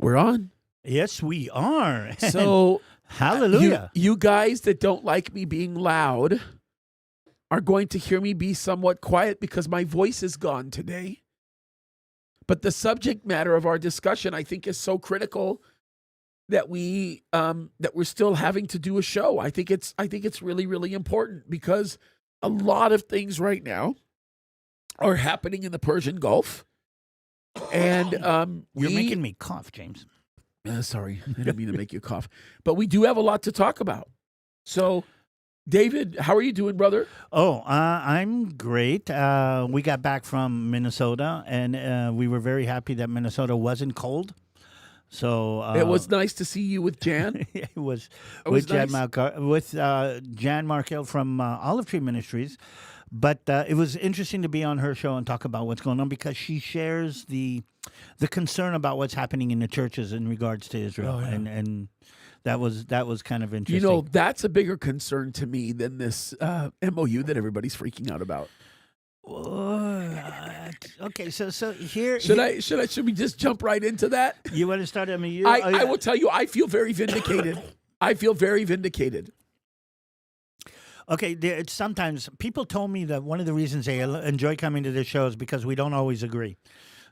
We're on. Yes, we are. So, hallelujah. You guys that don't like me being loud are going to hear me be somewhat quiet because my voice is gone today. But the subject matter of our discussion, I think, is so critical that we're still having to do a show. I think it's really, really important because a lot of things right now are happening in the Persian Gulf. And You're making me cough, James. Sorry, I didn't mean to make you cough. But we do have a lot to talk about. So, David, how are you doing, brother? Oh, I'm great. We got back from Minnesota, and we were very happy that Minnesota wasn't cold. So it was nice to see you with Jan. It was with Jan nice. Jan Markell from Olive Tree Ministries. But it was interesting to be on her show and talk about what's going on because she shares the concern about what's happening in the churches in regards to Israel, and that was kind of interesting. You know, that's a bigger concern to me than this MOU that everybody's freaking out about. Okay, so here should we just jump right into that? You want to start MOU? I will tell you, I feel very vindicated. I feel very vindicated. Okay, sometimes people told me that one of the reasons they enjoy coming to this show is because we don't always agree.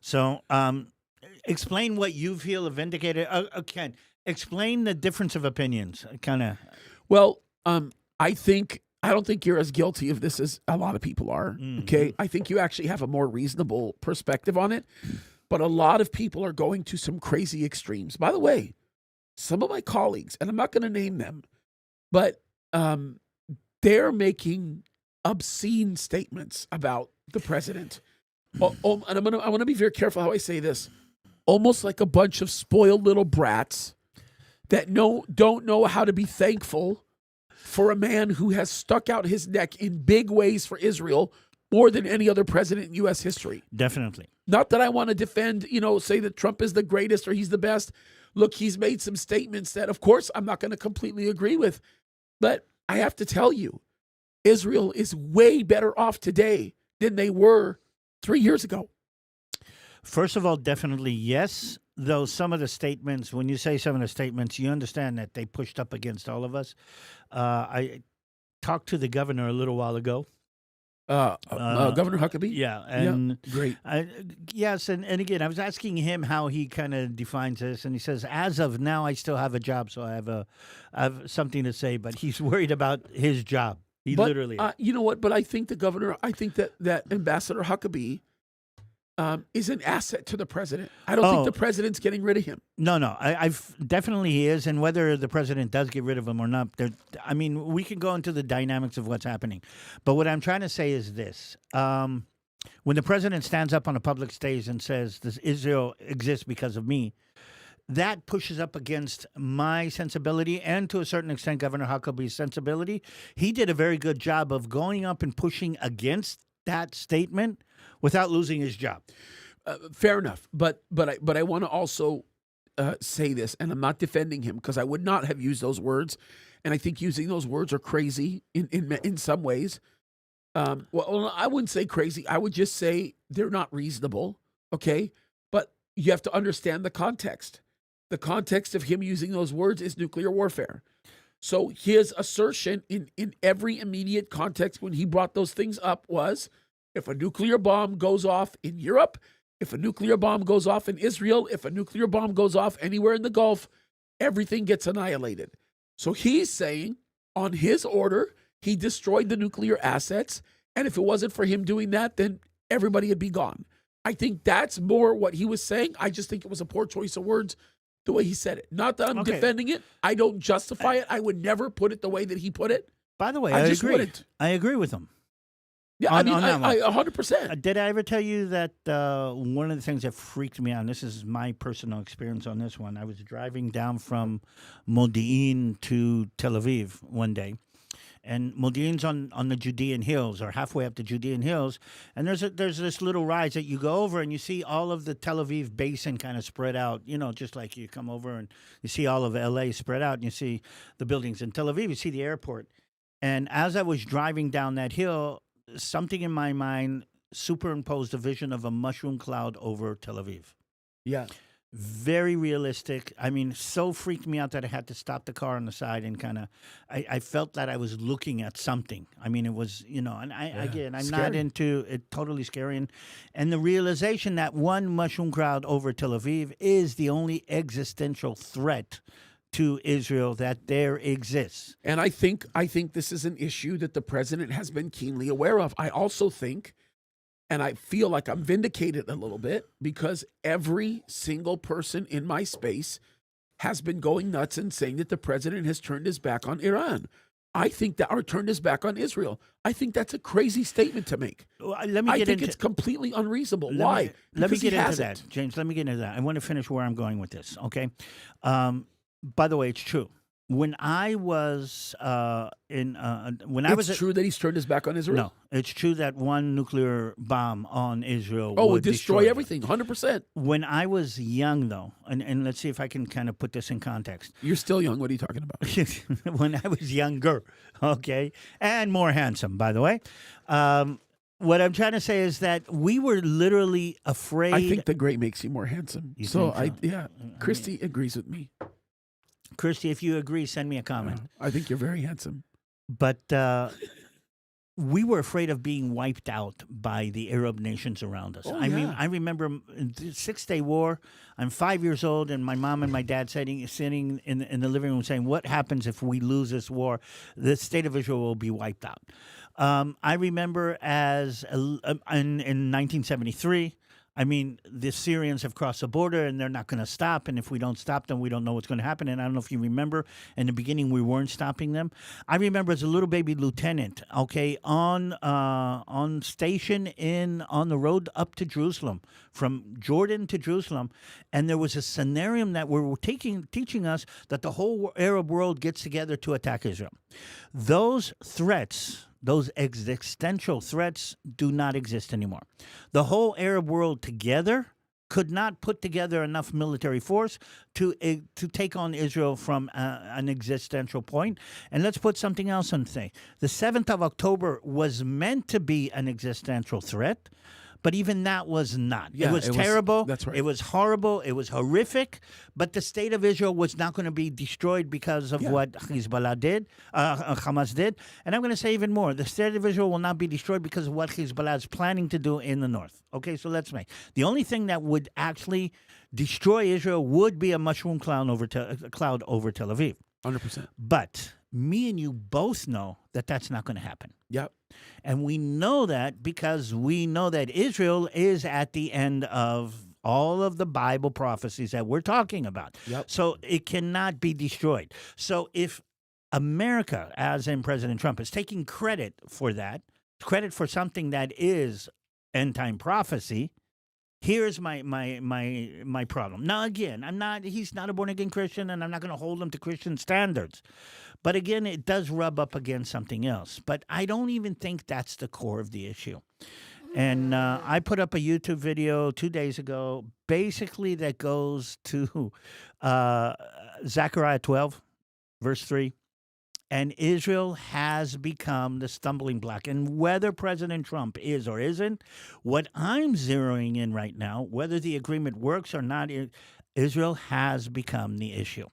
So, explain what you feel vindicated. Ken, explain the difference of opinions. Kind of. Well, I don't think you're as guilty of this as a lot of people are. Mm-hmm. Okay, I think you actually have a more reasonable perspective on it. But a lot of people are going to some crazy extremes. By the way, some of my colleagues, and I'm not going to name them, but they're making obscene statements about the president. And I want to be very careful how I say this. Almost like a bunch of spoiled little brats that don't know how to be thankful for a man who has stuck out his neck in big ways for Israel more than any other president in U.S. history. Definitely. Not that I want to defend, say that Trump is the greatest or he's the best. Look, he's made some statements that, of course, I'm not going to completely agree with. But I have to tell you, Israel is way better off today than they were 3 years ago. First of all, definitely yes. Though some of the statements, when you say some of the statements, you understand that they pushed up against all of us. I talked to the governor a little while ago. Governor Huckabee? Yeah. And great. Yes. And again, I was asking him how he kind of defines this. And he says, as of now, I still have a job. So I have something to say. But he's worried about his job. He literally is. You know what? But I think that Ambassador Huckabee is an asset to the president. I don't think the president's getting rid of him. No. I've definitely he is, and whether the president does get rid of him or not, we can go into the dynamics of what's happening. But what I'm trying to say is this: when the president stands up on a public stage and says, "This Israel exists because of me," that pushes up against my sensibility and, to a certain extent, Governor Huckabee's sensibility. He did a very good job of going up and pushing against that statement without losing his job. Fair enough. But I want to also say this, and I'm not defending him because I would not have used those words. And I think using those words are crazy in some ways. Well, I wouldn't say crazy. I would just say they're not reasonable. Okay. But you have to understand the context. The context of him using those words is nuclear warfare. So his assertion in every immediate context when he brought those things up was, if a nuclear bomb goes off in Europe, if a nuclear bomb goes off in Israel, if a nuclear bomb goes off anywhere in the Gulf, everything gets annihilated. So he's saying, on his order, he destroyed the nuclear assets, and if it wasn't for him doing that, then everybody would be gone. I think that's more what he was saying. I just think it was a poor choice of words the way he said it. Not that I'm defending it. I don't justify it. I would never put it the way that he put it. By the way, I just agree. wouldn't. I agree with him. Yeah, I 100%. Did I ever tell you that one of the things that freaked me out, this is my personal experience on this one, I was driving down from Modi'in to Tel Aviv one day, and Modi'in's on the Judean hills, or halfway up the Judean hills, and there's this little rise that you go over, and you see all of the Tel Aviv basin kind of spread out, just like you come over and you see all of L.A. spread out, and you see the buildings in Tel Aviv, you see the airport. And as I was driving down that hill, something in my mind superimposed a vision of a mushroom cloud over Tel Aviv. Yeah. very realistic. I mean, so freaked me out that I had to stop the car on the side and kind of, I felt that I was looking at something. I mean, it was, and again, I'm not scary. into it, totally scary. And the realization that one mushroom cloud over Tel Aviv is the only existential threat to Israel that there exists. And I think this is an issue that the president has been keenly aware of. I also think, and I feel like I'm vindicated a little bit, because every single person in my space has been going nuts and saying that the president has turned his back on Iran. I think that, or turned his back on Israel. I think that's a crazy statement to make. Well, let me I get think into it's completely unreasonable. let Why? me let me Because he get into hasn't. that, James. Let me get into that. I want to finish where I'm going with this. Okay. By the way, it's true. When I was when I was It's true that he's turned his back on Israel. no, it's true that one nuclear bomb on Israel Oh, it would would destroy it. everything, 100%. When I was young, though, and let's see if I can kind of put this in context. You're still young. What are you talking about? When I was younger, okay, and more handsome, by the way. What I'm trying to say is that we were literally afraid. I think the gray makes you more handsome. You So think so? Christy agrees with me. Christy, if you agree, send me a comment. I think you're very handsome. But we were afraid of being wiped out by the Arab nations around us. Oh, I mean, yeah. I remember the 6-Day War. I'm 5 years old, and my mom and my dad sitting in the living room saying, "What happens if we lose this war? The state of Israel will be wiped out." I remember in 1973. I mean, the Syrians have crossed the border and they're not going to stop. And if we don't stop them, we don't know what's going to happen. And I don't know if you remember, in the beginning, we weren't stopping them. I remember as a little baby lieutenant, okay, on station on the road up to Jerusalem, from Jordan to Jerusalem, and there was a scenario that we were teaching us that the whole Arab world gets together to attack Israel. Those threats, those existential threats, do not exist anymore. The whole Arab world together could not put together enough military force to take on Israel from an existential point. And let's put something else on the thing. The 7th of October was meant to be an existential threat, but even that was not. Yeah, it was it was- terrible. that's right. It was horrible. It was horrific. But the state of Israel was not going to be destroyed because of what Hezbollah did, Hamas did. And I'm going to say even more. The state of Israel will not be destroyed because of what Hezbollah is planning to do in the north. Okay, so let's make. The only thing that would actually destroy Israel would be a mushroom cloud over Tel Aviv. 100%. But me and you both know that that's not going to happen. Yep. And we know that because we know that Israel is at the end of all of the Bible prophecies that we're talking about. Yep. So it cannot be destroyed. So if America, as in President Trump, is taking credit for that, credit for something that is end time prophecy, here's my problem. Now again, he's not a born again Christian, and I'm not going to hold him to Christian standards. But again, it does rub up against something else. But I don't even think that's the core of the issue. And I put up a YouTube video 2 days ago, basically that goes to Zechariah 12, verse 3. And Israel has become the stumbling block. And whether President Trump is or isn't, what I'm zeroing in right now, whether the agreement works or not, Israel has become the issue.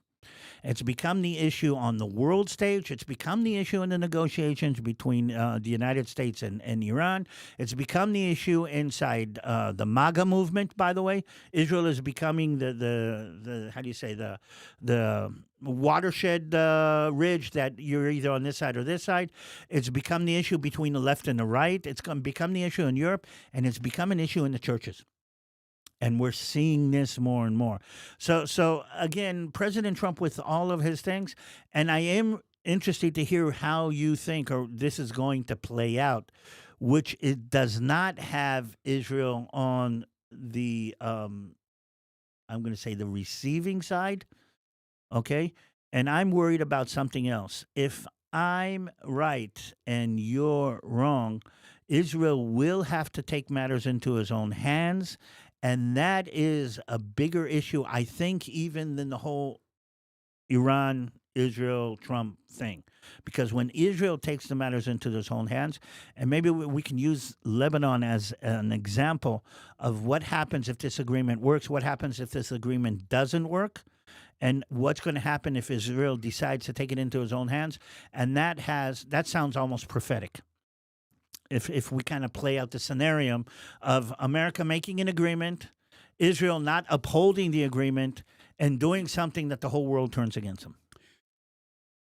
It's become the issue on the world stage. It's become the issue in the negotiations between the United States and Iran. It's become the issue inside the MAGA movement, by the way. Israel is becoming the how do you say, the watershed ridge that you're either on this side or this side. It's become the issue between the left and the right. It's become the issue in Europe, and it's become an issue in the churches. And we're seeing this more and more. So again, President Trump with all of his things, and I am interested to hear how you think or this is going to play out, which it does not have Israel on the, I'm going to say the receiving side, okay? And I'm worried about something else. If I'm right and you're wrong, Israel will have to take matters into his own hands. And that is a bigger issue, I think, even than the whole Iran, Israel, Trump thing. Because when Israel takes the matters into their own hands, and maybe we can use Lebanon as an example of what happens if this agreement works, what happens if this agreement doesn't work, and what's going to happen if Israel decides to take it into its own hands. And that sounds almost prophetic. If we kind of play out the scenario of America making an agreement, Israel not upholding the agreement, and doing something that the whole world turns against them.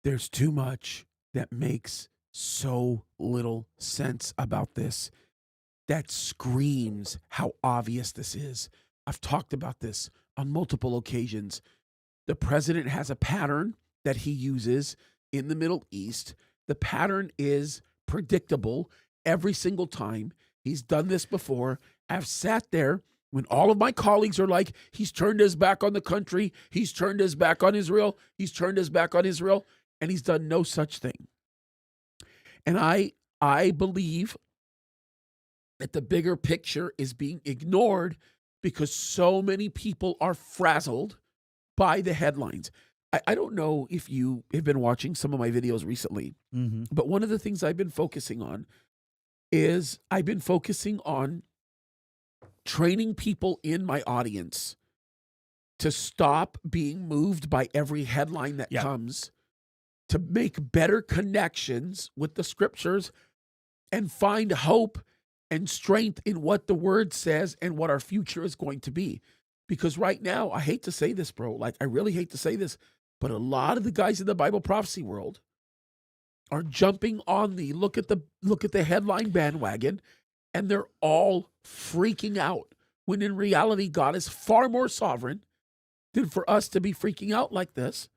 There's too much that makes so little sense about this that screams how obvious this is. I've talked about this on multiple occasions. The president has a pattern that he uses in the Middle East. The pattern is predictable every single time. He's done this before. I've sat there when all of my colleagues are like, he's turned his back on the country, he's turned his back on Israel, he's turned his back on Israel, and he's done no such thing. And I believe that the bigger picture is being ignored because so many people are frazzled by the headlines. I don't know if you have been watching some of my videos recently, but one of the things I've been focusing on is training people in my audience to stop being moved by every headline that comes, to make better connections with the scriptures and find hope and strength in what the word says and what our future is going to be. Because right now, I hate to say this, bro, like I really hate to say this, but a lot of the guys in the Bible prophecy world are jumping on the look at the headline bandwagon, and they're all freaking out, when in reality, God is far more sovereign than for us to be freaking out like this.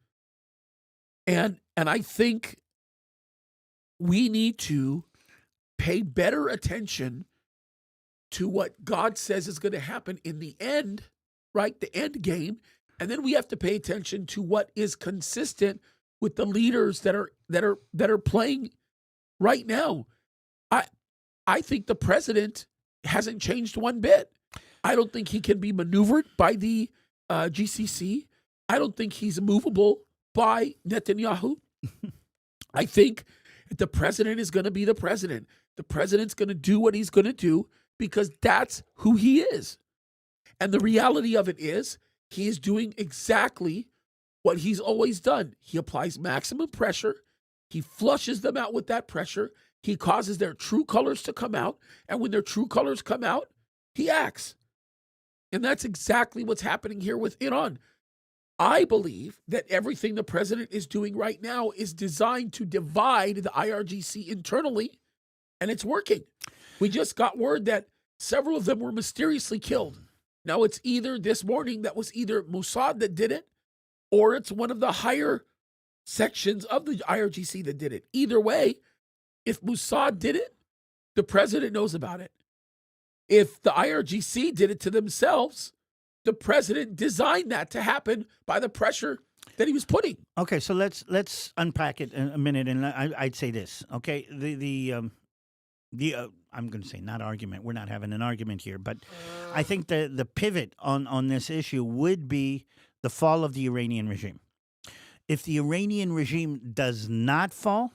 And I think we need to pay better attention to what God says is going to happen in the end, right? The end game. And then we have to pay attention to what is consistent with the leaders that are playing right now. I think the president hasn't changed one bit. I don't think he can be maneuvered by the GCC. I don't think he's movable by Netanyahu. I think the president is going to be the president. The president's going to do what he's going to do because that's who he is. And the reality of it is he is doing exactly what he's always done. He applies maximum pressure. He flushes them out with that pressure. He causes their true colors to come out. And when their true colors come out, he acts. And that's exactly what's happening here with Iran. I believe that everything the president is doing right now is designed to divide the IRGC internally, and it's working. We just got word that several of them were mysteriously killed. Now it's either this morning that was either Mossad that did it, or it's one of the higher sections of the IRGC that did it. Either way, if Mossad did it, the president knows about it. If the IRGC did it to themselves, the president designed that to happen by the pressure that he was putting. Okay, so let's unpack it in a minute, and I'd say this. Okay, I'm going to say not argument. We're not having an argument here, but I think the pivot on this issue would be the fall of the Iranian regime. If the Iranian regime does not fall,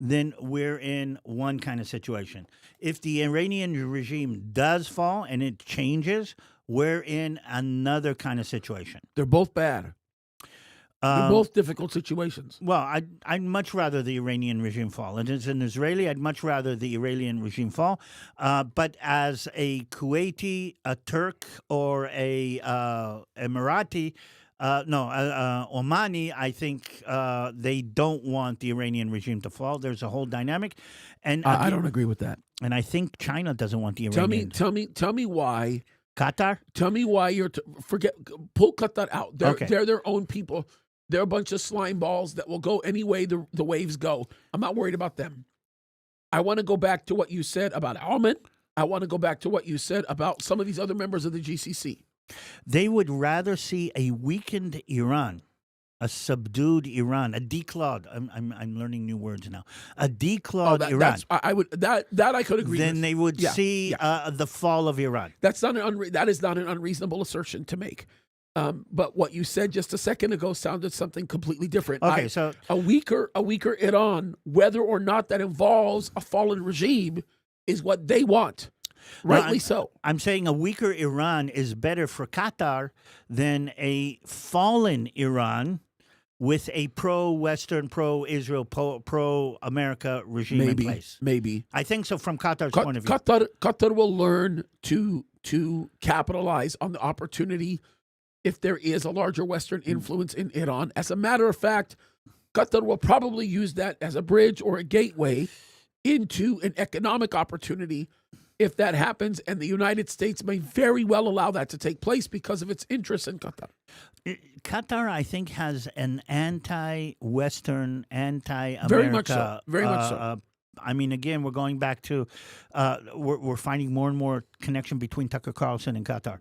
then we're in one kind of situation. If the Iranian regime does fall and it changes, we're in another kind of situation. They're both bad. They're both difficult situations. Well, I'd much rather the Iranian regime fall. And as an Israeli, I'd much rather the Iranian regime fall. But as a Kuwaiti, a Turk, or a Emirati, Omani, I think they don't want the Iranian regime to fall. There's a whole dynamic, and I don't agree with that. And I think China doesn't want the Iranian. Tell me why. Qatar. Tell me why pull Qatar out. They're their own people. They're a bunch of slime balls that will go any way the waves go. I'm not worried about them. I want to go back to what you said about Oman. I want to go back to what you said about some of these other members of the GCC. They would rather see a weakened Iran, a subdued Iran, a declawed. I'm learning new words now. A declawed Iran. I could agree. Then they would see the fall of Iran. That is not an unreasonable assertion to make. But what you said just a second ago sounded something completely different. Okay, so a weaker Iran, whether or not that involves a fallen regime, is what they want. Rightly so. I'm saying a weaker Iran is better for Qatar than a fallen Iran with a pro-Western, pro-Israel, pro-America regime in place. Maybe. I think so from Qatar's point of view. Qatar will learn to capitalize on the opportunity if there is a larger Western influence in Iran. As a matter of fact, Qatar will probably use that as a bridge or a gateway into an economic opportunity if that happens, and the United States may very well allow that to take place because of its interest in Qatar. Qatar, I think, has an anti-Western, anti-America. Very much so. Very much so. I mean, again, we're going back to we're finding more and more connection between Tucker Carlson and Qatar.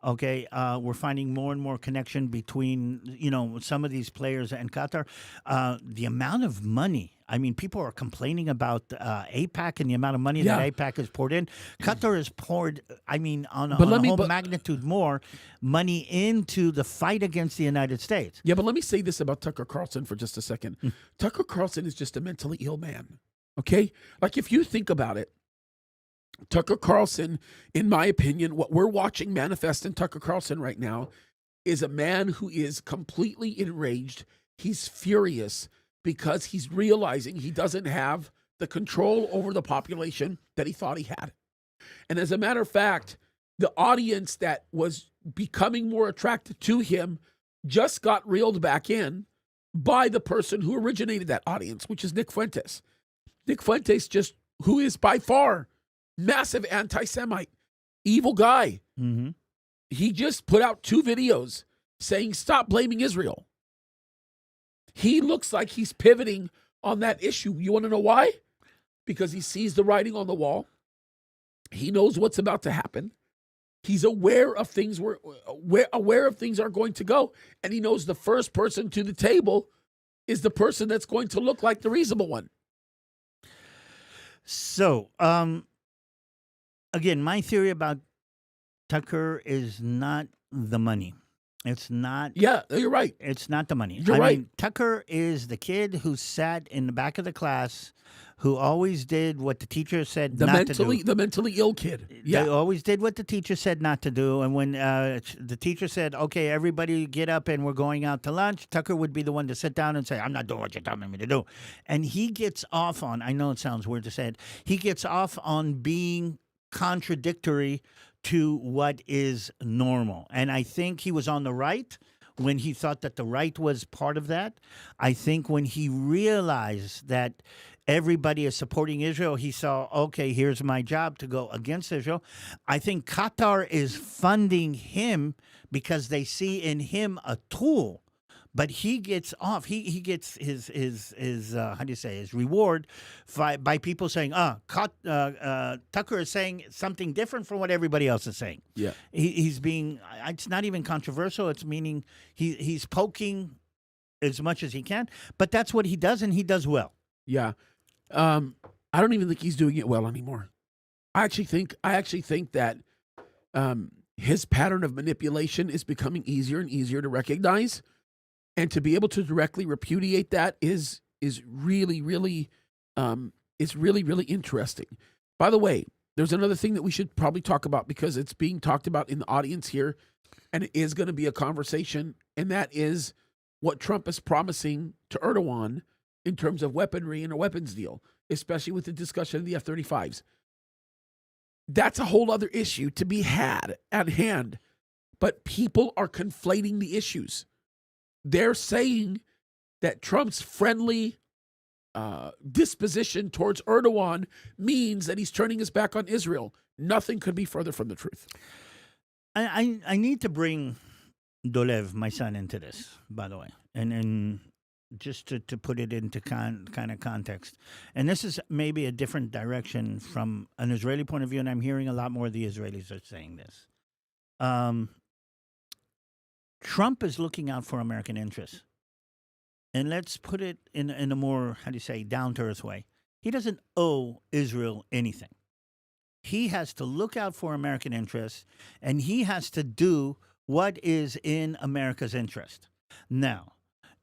Okay, we're finding more and more connection between some of these players and Qatar. The amount of money. I mean, people are complaining about AIPAC and the amount of money that AIPAC has poured in. Qatar has poured, I mean, on a whole magnitude more money into the fight against the United States. Yeah, but let me say this about Tucker Carlson for just a second. Tucker Carlson is just a mentally ill man. Okay, like if you think about it. Tucker Carlson, in my opinion, what we're watching manifest in Tucker Carlson right now is a man who is completely enraged. He's furious because he's realizing he doesn't have the control over the population that he thought he had. And as a matter of fact, the audience that was becoming more attracted to him just got reeled back in by the person who originated that audience, which is Nick Fuentes. Nick Fuentes, who is by far massive anti-Semite, evil guy. Mm-hmm. He just put out 2 videos saying, stop blaming Israel. He looks like he's pivoting on that issue. You want to know why? Because he sees the writing on the wall. He knows what's about to happen. He's aware of things aware of things are going to go. And he knows the first person to the table is the person that's going to look like the reasonable one. So, again, my theory about Tucker is not the money. It's not. Yeah, you're right. It's not the money. You're right. I mean, Tucker is the kid who sat in the back of the class, who always did what the teacher said not to do. The mentally ill kid. Yeah. They always did what the teacher said not to do. And when the teacher said, okay, everybody get up and we're going out to lunch, Tucker would be the one to sit down and say, I'm not doing what you're telling me to do. And he gets off on, I know it sounds weird to say it, he gets off on being contradictory to what is normal. And I think he was on the right when he thought that the right was part of that. I think when he realized that everybody is supporting Israel, he saw, okay, here's my job to go against Israel. I think Qatar is funding him because they see in him a tool. But he gets off. He gets his how do you say, his reward by people saying, Tucker is saying something different from what everybody else is saying. Yeah, he's being. It's not even controversial. It's meaning he's poking as much as he can. But that's what he does, and he does well. Yeah, I don't even think he's doing it well anymore. I actually think that his pattern of manipulation is becoming easier and easier to recognize. And to be able to directly repudiate that is really, really interesting. By the way, there's another thing that we should probably talk about because it's being talked about in the audience here, and it is going to be a conversation, and that is what Trump is promising to Erdogan in terms of weaponry and a weapons deal, especially with the discussion of the F-35s. That's a whole other issue to be had at hand, but people are conflating the issues. They're saying that Trump's friendly disposition towards Erdogan means that he's turning his back on Israel. Nothing could be further from the truth. I need to bring Dolev, my son, into this, by the way, and just to put it into kind of context. And this is maybe a different direction from an Israeli point of view, and I'm hearing a lot more of the Israelis are saying this. Trump is looking out for American interests. And let's put it in a more, how do you say, down-to-earth way. He doesn't owe Israel anything. He has to look out for American interests, and he has to do what is in America's interest. Now,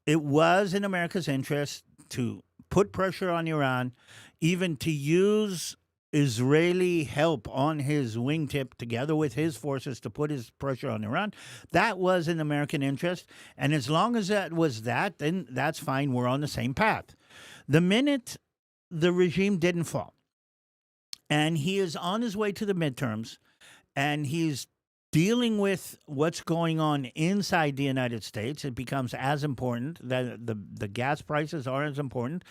it was in America's interest to put pressure on Iran, even to use Israeli help on his wingtip together with his forces to put his pressure on Iran. That was in American interest. And as long as that was that, then that's fine. We're on the same path. The minute the regime didn't fall, and he is on his way to the midterms, and he's dealing with what's going on inside the United States, it becomes as important that the gas prices are as important.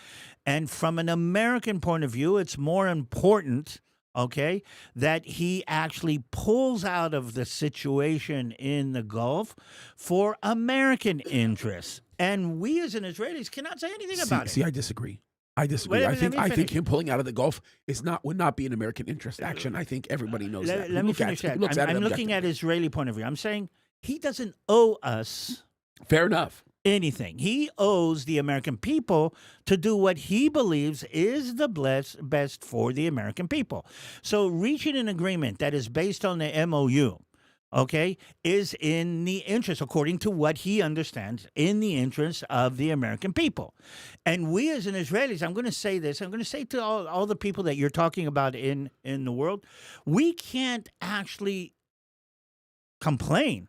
And from an American point of view, it's more important, okay, that he actually pulls out of the situation in the Gulf for American interests. And we as an Israelis cannot say anything about it. See, I disagree. I disagree. I think him pulling out of the Gulf would not be an American interest action. I think everybody knows that. Let me finish that. I'm looking at Israeli point of view. I'm saying he doesn't owe us fair enough anything. He owes the American people to do what he believes is the best for the American people. So reaching an agreement that is based on the MOU, okay, is in the interest, according to what he understands, in the interest of the American people. And we as an Israelis, I'm going to say this, I'm going to say to all the people that you're talking about in the world, we can't actually complain.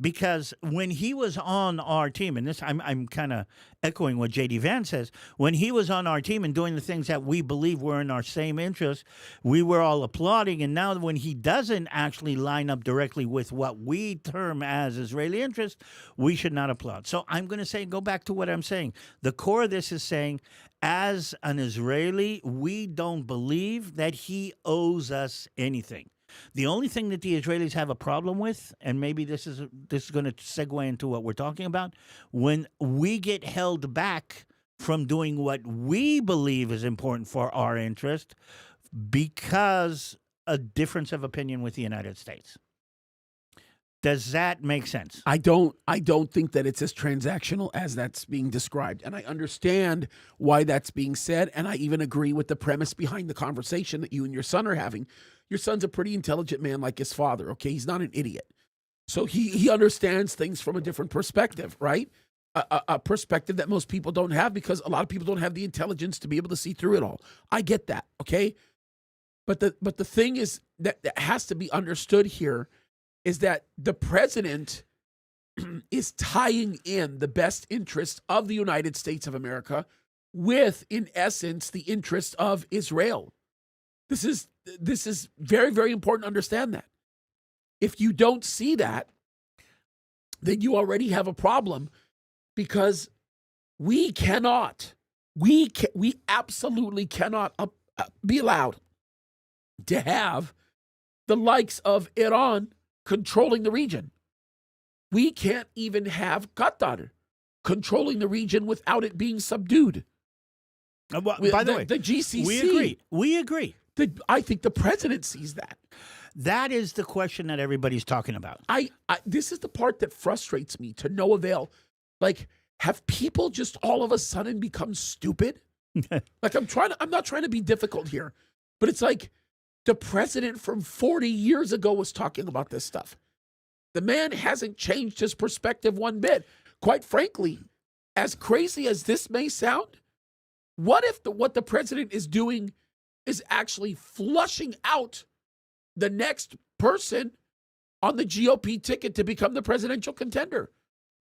Because when he was on our team, and this I'm kind of echoing what J.D. Vance says, when he was on our team and doing the things that we believe were in our same interest, we were all applauding. And now when he doesn't actually line up directly with what we term as Israeli interest, we should not applaud. So I'm going to say, go back to what I'm saying. The core of this is saying, as an Israeli, we don't believe that he owes us anything. The only thing that the Israelis have a problem with, and maybe this is going to segue into what we're talking about, when we get held back from doing what we believe is important for our interest because a difference of opinion with the United States. Does that make sense? I don't think that it's as transactional as that's being described. And I understand why that's being said. And I even agree with the premise behind the conversation that you and your son are having. Your son's a pretty intelligent man like his father, okay? He's not an idiot. So he understands things from a different perspective, right? A perspective that most people don't have because a lot of people don't have the intelligence to be able to see through it all. I get that, okay? But the thing is that has to be understood here is that the president is tying in the best interest of the United States of America with, in essence, the interest of Israel. This is very, very important to understand that. If you don't see that, then you already have a problem because we absolutely cannot be allowed to have the likes of Iran controlling the region. We can't even have Qatar controlling the region without it being subdued. By the way, the GCC. We agree. I think the president sees that. That is the question that everybody's talking about. This is the part that frustrates me to no avail. Like, have people just all of a sudden become stupid? Like, I'm not trying to be difficult here, but it's like the president from 40 years ago was talking about this stuff. The man hasn't changed his perspective one bit. Quite frankly, as crazy as this may sound, what if what the president is doing is actually flushing out the next person on the GOP ticket to become the presidential contender?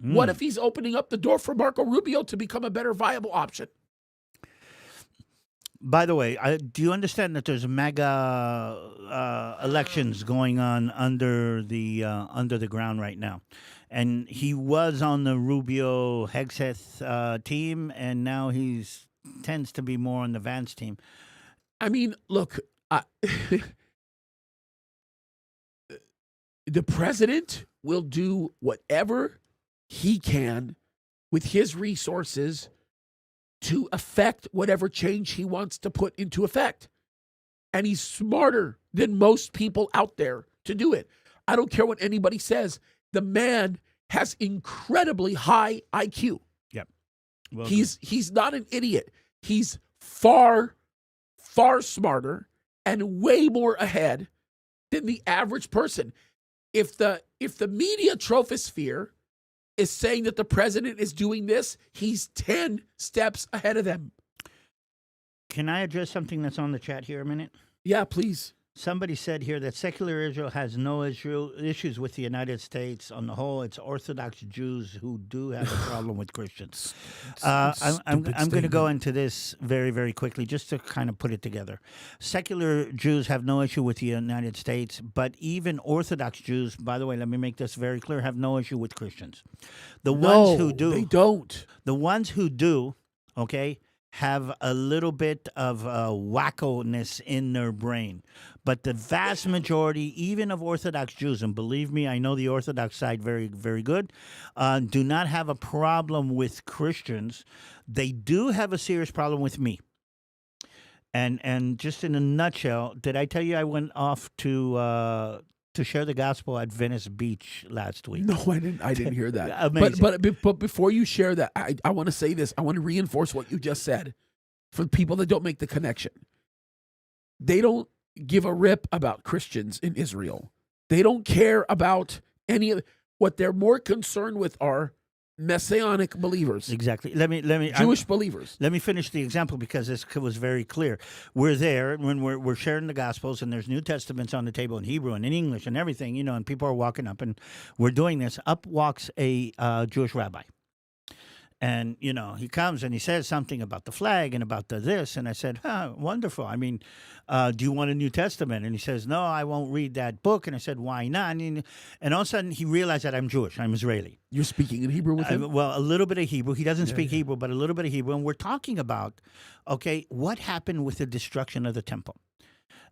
What if he's opening up the door for Marco Rubio to become a better viable option? By the way, do you understand that there's mega elections going on under the ground right now? And he was on the Rubio Hegseth team, and now he's tends to be more on the Vance team. I mean, look, the president will do whatever he can with his resources to affect whatever change he wants to put into effect. And he's smarter than most people out there to do it. I don't care what anybody says. The man has incredibly high IQ. Yep. Well, he's not an idiot. He's far smarter and way more ahead than the average person. if the media trophosphere is saying that the president is doing this, he's 10 steps ahead of them. Can I address something that's on the chat here a minute? Yeah, please. Somebody said here that secular Israel has no issues with the United States. On the whole, it's Orthodox Jews who do have a problem with Christians. I'm going to go into this very, very quickly just to kind of put it together. Secular Jews have no issue with the United States, but even Orthodox Jews, by the way, let me make this very clear, have no issue with Christians. The ones who do, they don't. The ones who do, okay, have a little bit of wacko-ness in their brain. But the vast majority, even of Orthodox Jews, and believe me, I know the Orthodox side very, very good, do not have a problem with Christians. They do have a serious problem with me. And just in a nutshell, did I tell you I went off to share the gospel at Venice Beach last week? No, I didn't hear that. Amazing. But before you share that, I want to say this. I want to reinforce what you just said for people that don't make the connection. They don't give a rip about Christians in Israel. They don't care about any of what they're more concerned with are Messianic believers. Exactly. Let me Jewish believers. Let me finish the example because this was very clear. We're there when we're sharing the Gospels, and there's New Testaments on the table in Hebrew and in English and everything, and people are walking up, and we're doing this. Up walks a Jewish rabbi. And, he comes and he says something about the flag and about the this. And I said, wonderful. I mean, do you want a New Testament? And he says, no, I won't read that book. And I said, why not? And all of a sudden he realized that I'm Jewish. I'm Israeli. You're speaking in Hebrew with him? Well, a little bit of Hebrew. He doesn't speak Hebrew, but a little bit of Hebrew. And we're talking about, okay, what happened with the destruction of the temple?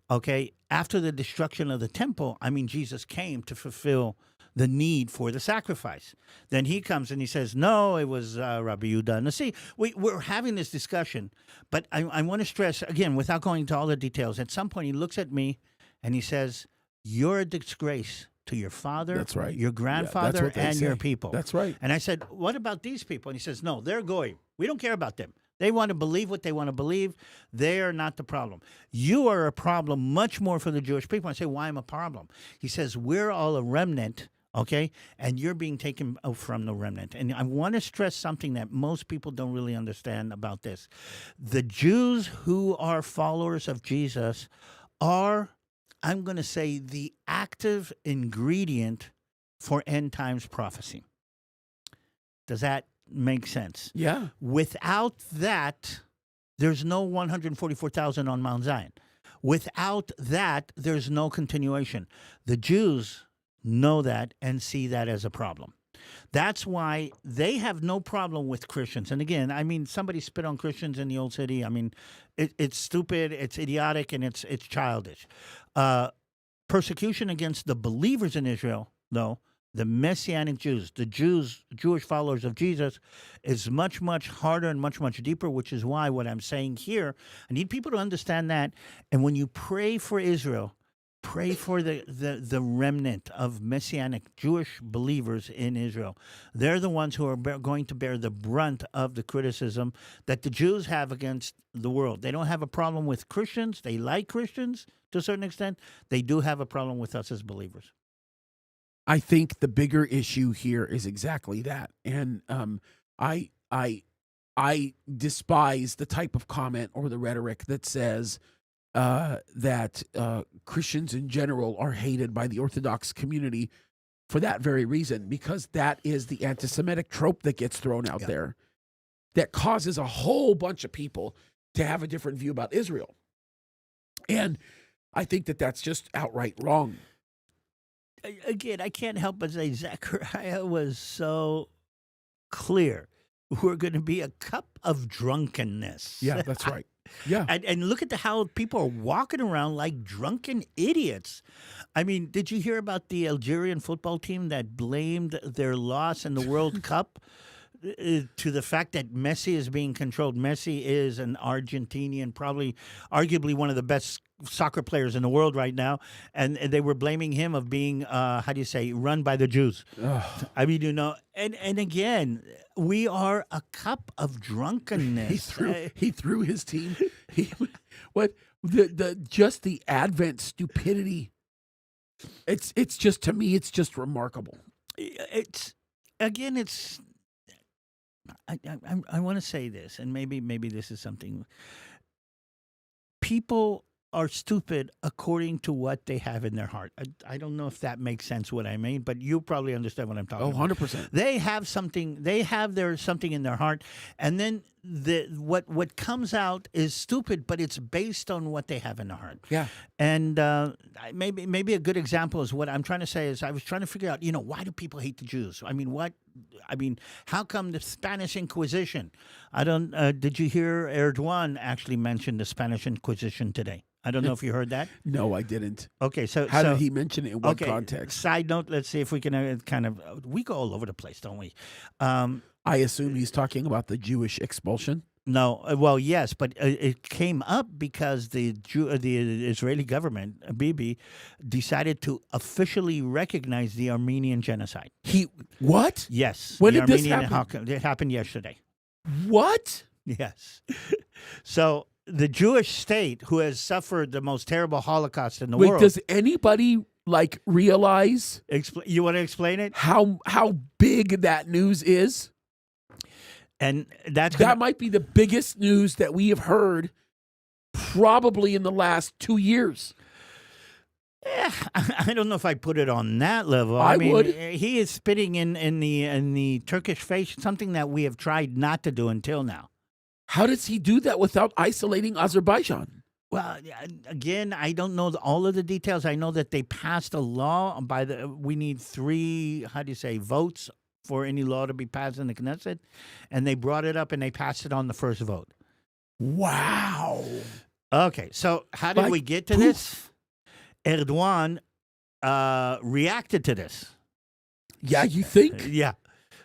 Okay, after the destruction of the temple, Jesus came to fulfill the need for the sacrifice. Then he comes and he says, no, it was Rabbi Yehuda. Now, see, we're having this discussion, but I want to stress, again, without going into all the details, at some point he looks at me and he says, you're a disgrace to your father, that's right, your grandfather, and your people. That's right. And I said, what about these people? And he says, no, they're goy. We don't care about them. They want to believe what they want to believe. They are not the problem. You are a problem much more for the Jewish people. I say, why am I a problem? He says, we're all a remnant, okay? And you're being taken from the remnant. And I want to stress something that most people don't really understand about this. The Jews who are followers of Jesus are, I'm going to say, the active ingredient for end times prophecy. Does that make sense? Yeah. Without that, there's no 144,000 on Mount Zion. Without that, there's no continuation. The Jews know that and see that as a problem. That's why they have no problem with Christians. And again, somebody spit on Christians in the Old City. It's stupid, it's idiotic, and it's childish. Persecution against the believers in Israel, though, the Messianic Jews, the Jewish followers of Jesus, is much, much harder and much, much deeper, which is why what I'm saying here, I need people to understand that. And when you pray for Israel, pray for the remnant of Messianic Jewish believers in Israel. They're the ones who are going to bear the brunt of the criticism that the Jews have against the world. They don't have a problem with Christians. They like Christians to a certain extent. They do have a problem with us as believers. I think the bigger issue here is exactly that. And I despise the type of comment or the rhetoric that says that Christians in general are hated by the Orthodox community for that very reason, because that is the anti-Semitic trope that gets thrown out there that causes a whole bunch of people to have a different view about Israel. And I think that that's just outright wrong. Again, I can't help but say Zechariah was so clear. We're going to be a cup of drunkenness. Yeah, that's right. Yeah. And look at how people are walking around like drunken idiots. Did you hear about the Algerian football team that blamed their loss in the World Cup to the fact that Messi is being controlled? Messi is an Argentinian, probably arguably one of the best soccer players in the world right now, and they were blaming him of being run by the Jews. And again, we are a cup of drunkenness. He threw his team. Just the Advent stupidity It's just, to me, it's just remarkable. It's again, it's. I want to say this, and maybe this is something. People are stupid according to what they have in their heart. I don't know if that makes sense what I mean, but you probably understand what I'm talking Oh, about. 100%. They have something. They have their something in their heart, and then what comes out is stupid, but it's based on what they have in their heart. Yeah. And maybe a good example is what I'm trying to say is I was trying to figure out, why do people hate the Jews? I mean, what? I mean, how come the Spanish Inquisition? I don't. Did you hear Erdogan actually mention the Spanish Inquisition today? I don't know if you heard that. No, I didn't. Okay, so How did he mention it? In what okay, context? Side note. Let's see if we can we go all over the place, don't we? I assume he's talking about the Jewish expulsion. No, well, yes, but it came up because the Israeli government, Bibi, decided to officially recognize the Armenian genocide. What? Yes. When the did this Armenian happen? It happened yesterday. What? Yes. So the Jewish state, who has suffered the most terrible Holocaust in the Wait, world. does anybody realize You want to explain it? how big that news is? And that might be the biggest news that we have heard probably in the last 2 years. I don't know if I put it on that level. I mean, would. He is spitting in the Turkish face, something that we have tried not to do until now. How does he do that without isolating Azerbaijan? Well, again, I don't know all of the details. I know that they passed a law we need 3, votes for any law to be passed in the Knesset, and they brought it up and they passed it on the first vote. Wow. Okay, so how did we get to this? Erdogan reacted to this. Yeah, you think? Yeah.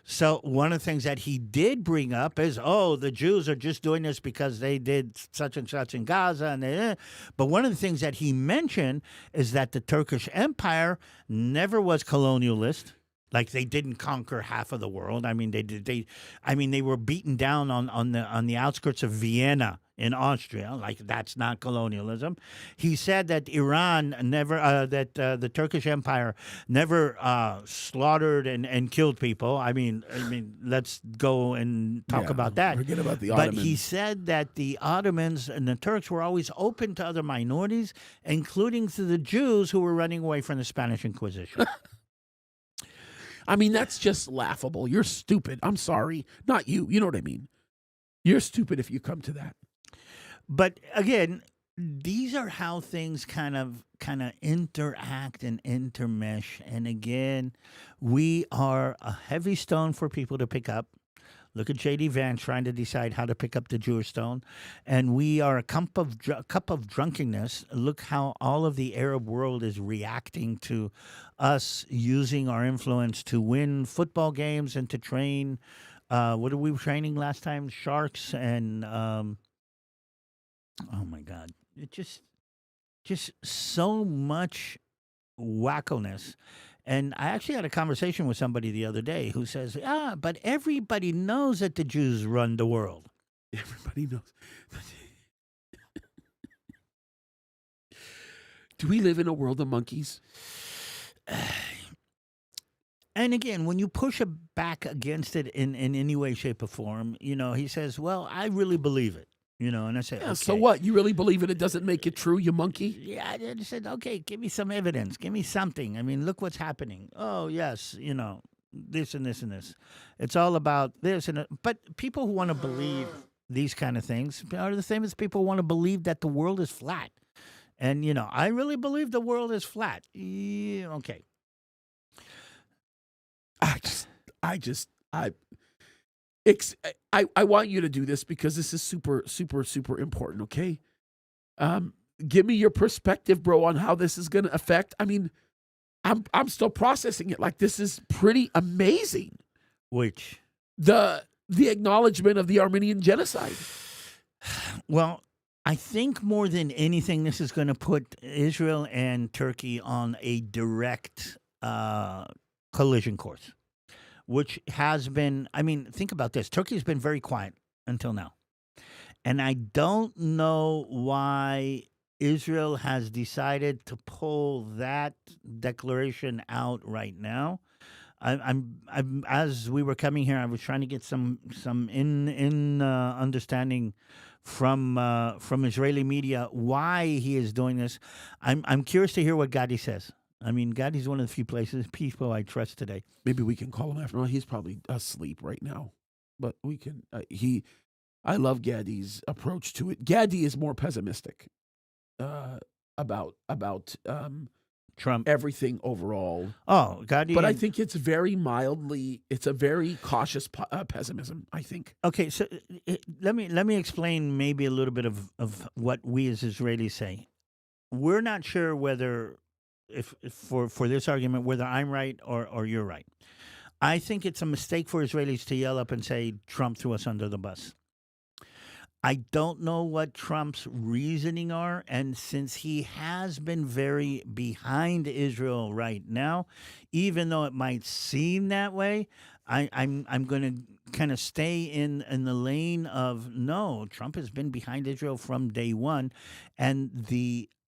So one of the things that he did bring up is, the Jews are just doing this because they did such and such in Gaza. But one of the things that he mentioned is that the Turkish Empire never was colonialist. Like, they didn't conquer half of the world. I mean, they were beaten down on the outskirts of Vienna in Austria. Like, that's not colonialism. He said that Iran never, the Turkish Empire never slaughtered and killed people. I mean, let's go and talk about that. Forget about the Ottomans. But he said that the Ottomans and the Turks were always open to other minorities, including to the Jews who were running away from the Spanish Inquisition. I mean, that's just laughable. You're stupid. I'm sorry. Not you. You know what I mean? You're stupid if you come to that. But again, these are how things kind of interact and intermesh. And again, we are a heavy stone for people to pick up. Look at J.D. Vance trying to decide how to pick up the Jewish stone. And we are a cup of drunkenness. Look how all of the Arab world is reacting to us using our influence to win football games and to train. What are we training last time? Sharks and, oh my God. It just so much wackoness. And I actually had a conversation with somebody the other day who says, but everybody knows that the Jews run the world. Everybody knows. Do we live in a world of monkeys? And again, when you push back against it in any way, shape, or form, he says, well, I really believe it. And I said, okay. So what? You really believe it? It doesn't make it true, you monkey? Yeah, I said, okay, give me some evidence. Give me something. I mean, look what's happening. Oh, yes, this and this and this. It's all about this. But people who want to believe these kind of things are the same as people who want to believe that the world is flat. And, I really believe the world is flat. Yeah, okay. I want you to do this because this is super, super, super important, okay? Give me your perspective, bro, on how this is going to affect. I mean, I'm still processing it. Like, this is pretty amazing. Which? The acknowledgement of the Armenian genocide. Well, I think more than anything, this is going to put Israel and Turkey on a direct collision course. Which has been, think about this. Turkey's been very quiet until now. And I don't know why Israel has decided to pull that declaration out right now. As we were coming here, I was trying to get some in understanding from Israeli media why he is doing this. I'm curious to hear what Gadi says. I mean, Gadi's one of the few people I trust today. Maybe we can call him after. Well, he's probably asleep right now, but we can. I love Gadi's approach to it. Gadi is more pessimistic about Trump. everything overall. Oh, Gadi. But I think it's very mildly. It's a very cautious pessimism. I think. Okay, so let me explain maybe a little bit of what we as Israelis say. We're not sure whether if for this argument whether I'm right or you're right. I think it's a mistake for Israelis to yell up and say Trump threw us under the bus. I don't know what Trump's reasoning are, and since he has been very behind Israel right now, even though it might seem that way, I'm going to kind of stay in the lane of no. Trump has been behind Israel from day one, and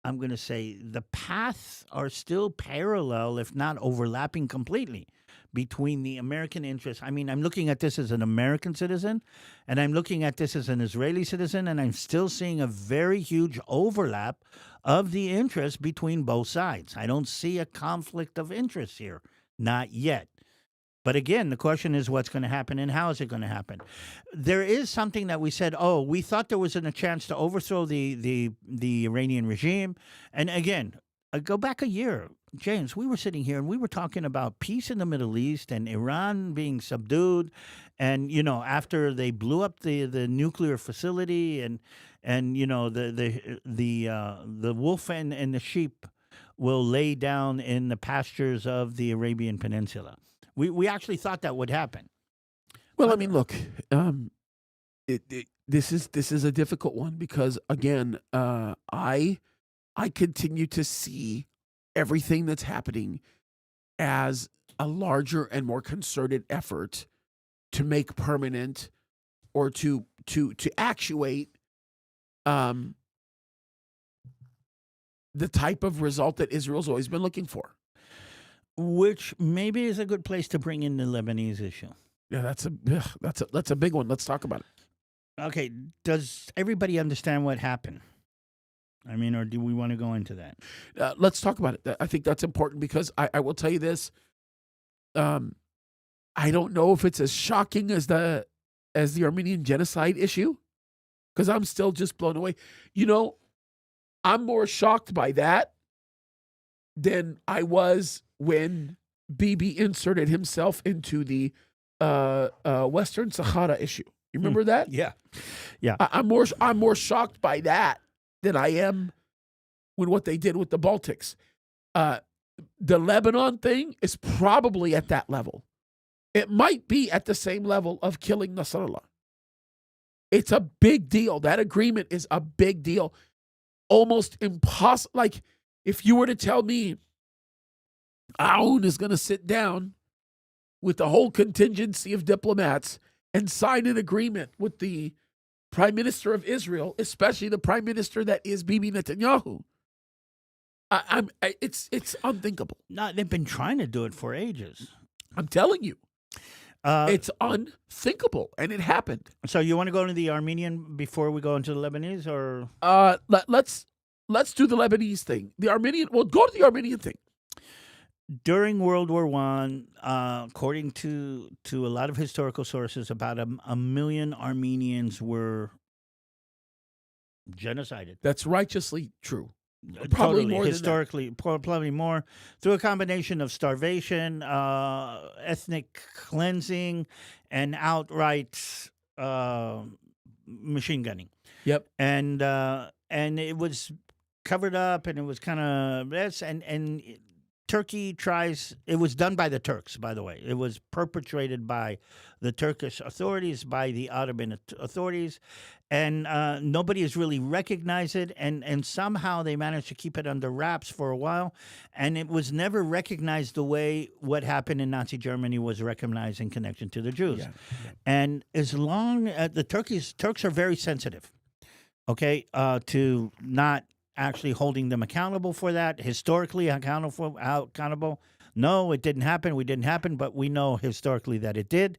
I'm going to say the paths are still parallel, if not overlapping completely, between the American interests. I mean, I'm looking at this as an American citizen, and I'm looking at this as an Israeli citizen, and I'm still seeing a very huge overlap of the interests between both sides. I don't see a conflict of interest here, not yet. But again, the question is what's going to happen and how is it going to happen? There is something that we said, we thought there was a chance to overthrow the Iranian regime. And again, go back a year, James, we were sitting here and we were talking about peace in the Middle East and Iran being subdued. And, after they blew up the nuclear facility and the wolf and the sheep will lay down in the pastures of the Arabian Peninsula. We actually thought that would happen. Well, I mean, look, this is a difficult one because again, I continue to see everything that's happening as a larger and more concerted effort to make permanent or to actuate the type of result that Israel's always been looking for. Which maybe is a good place to bring in the Lebanese issue. Yeah, that's a big one. Let's talk about it. Okay, does everybody understand what happened? I mean, or do we want to go into that? Let's talk about it. I think that's important because I will tell you this. I don't know if it's as shocking as the Armenian genocide issue, because I'm still just blown away. I'm more shocked by that than I was when Bibi inserted himself into the Western Sahara issue. You remember that? Yeah. I'm more shocked by that than I am with what they did with the Baltics. The Lebanon thing is probably at that level. It might be at the same level of killing Nasrallah. It's a big deal. That agreement is a big deal. Almost impossible. Like, if you were to tell me Aoun is going to sit down with the whole contingency of diplomats and sign an agreement with the Prime Minister of Israel, especially the Prime Minister that is Bibi Netanyahu, it's unthinkable. No, they've been trying to do it for ages. I'm telling you. It's unthinkable, and it happened. So you want to go into the Armenian before we go into the Lebanese, or let's do the Lebanese thing. The Armenian. Well, go to the Armenian thing. During World War I, according to a lot of historical sources, about a million Armenians were genocided. That's righteously true. Probably Totally, more historically, probably more, through a combination of starvation, ethnic cleansing, and outright machine gunning. Yep. And it was covered up, and it was kind of this, and Turkey tries. It was done by the Turks, by the way. It was perpetrated by the Turkish authorities, by the Ottoman authorities, and nobody has really recognized it. And somehow they managed to keep it under wraps for a while, and it was never recognized the way what happened in Nazi Germany was recognized in connection to the Jews. Yeah. And as long as the Turks are very sensitive, okay, to not actually holding them accountable for that, historically accountable. No, it didn't happen. We didn't happen, but we know historically that it did.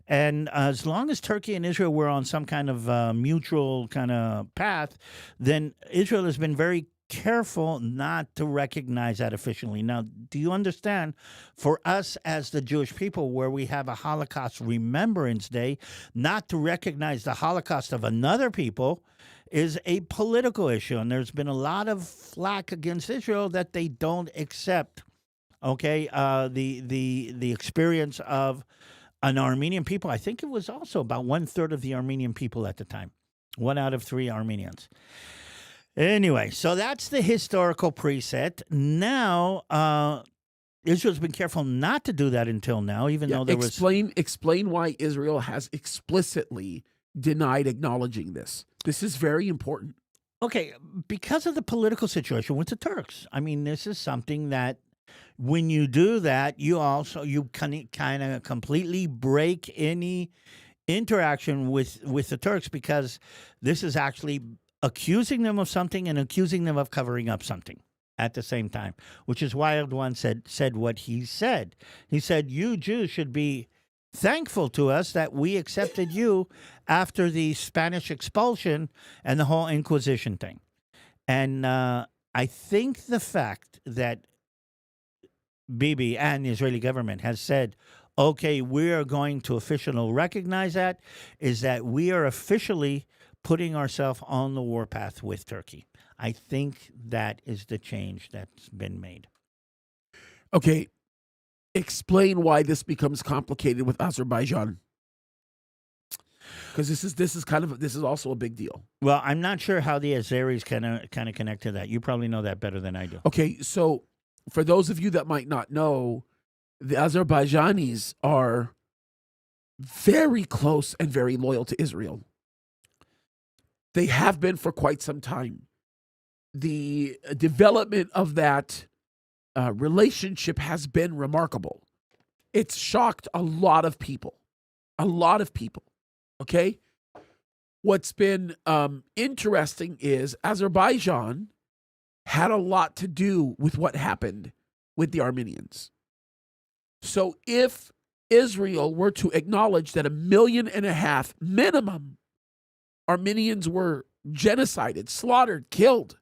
And as long as Turkey and Israel were on some kind of mutual kind of path, then Israel has been very careful not to recognize that officially. Now, do you understand? For us as the Jewish people, where we have a Holocaust Remembrance Day, not to recognize the Holocaust of another people is a political issue. And there's been a lot of flack against Israel that they don't accept, okay, the experience of an Armenian people. I think it was also about 1/3 of the Armenian people at the time, 1 out of 3 Armenians. Anyway, so that's the historical preset. Now, Israel's been careful not to do that until now, even though there was... Explain why Israel has explicitly denied acknowledging this. This is very important. Okay, because of the political situation with the Turks. I mean, this is something that when you do that, you kind of completely break any interaction with the Turks, because this is actually accusing them of something and accusing them of covering up something at the same time, which is why Erdogan said what he said. He said, you Jews should be thankful to us that we accepted you after the Spanish expulsion and the whole Inquisition thing. And I think the fact that Bibi and the Israeli government has said, okay, we are going to officially recognize that, is that we are officially putting ourselves on the warpath with Turkey. I think that is the change that's been made. Okay, explain why this becomes complicated with Azerbaijan, because this is also a big deal. Well, I'm not sure how the Azeris kind of connect to that. You probably know that better than I do. Okay, so for those of you that might not know, the Azerbaijanis are very close and very loyal to Israel. They have been for quite some time. The development of that relationship has been remarkable. It's shocked a lot of people. Okay? What's been interesting is Azerbaijan had a lot to do with what happened with the Armenians. So if Israel were to acknowledge that 1.5 million minimum Armenians were genocided, slaughtered, killed,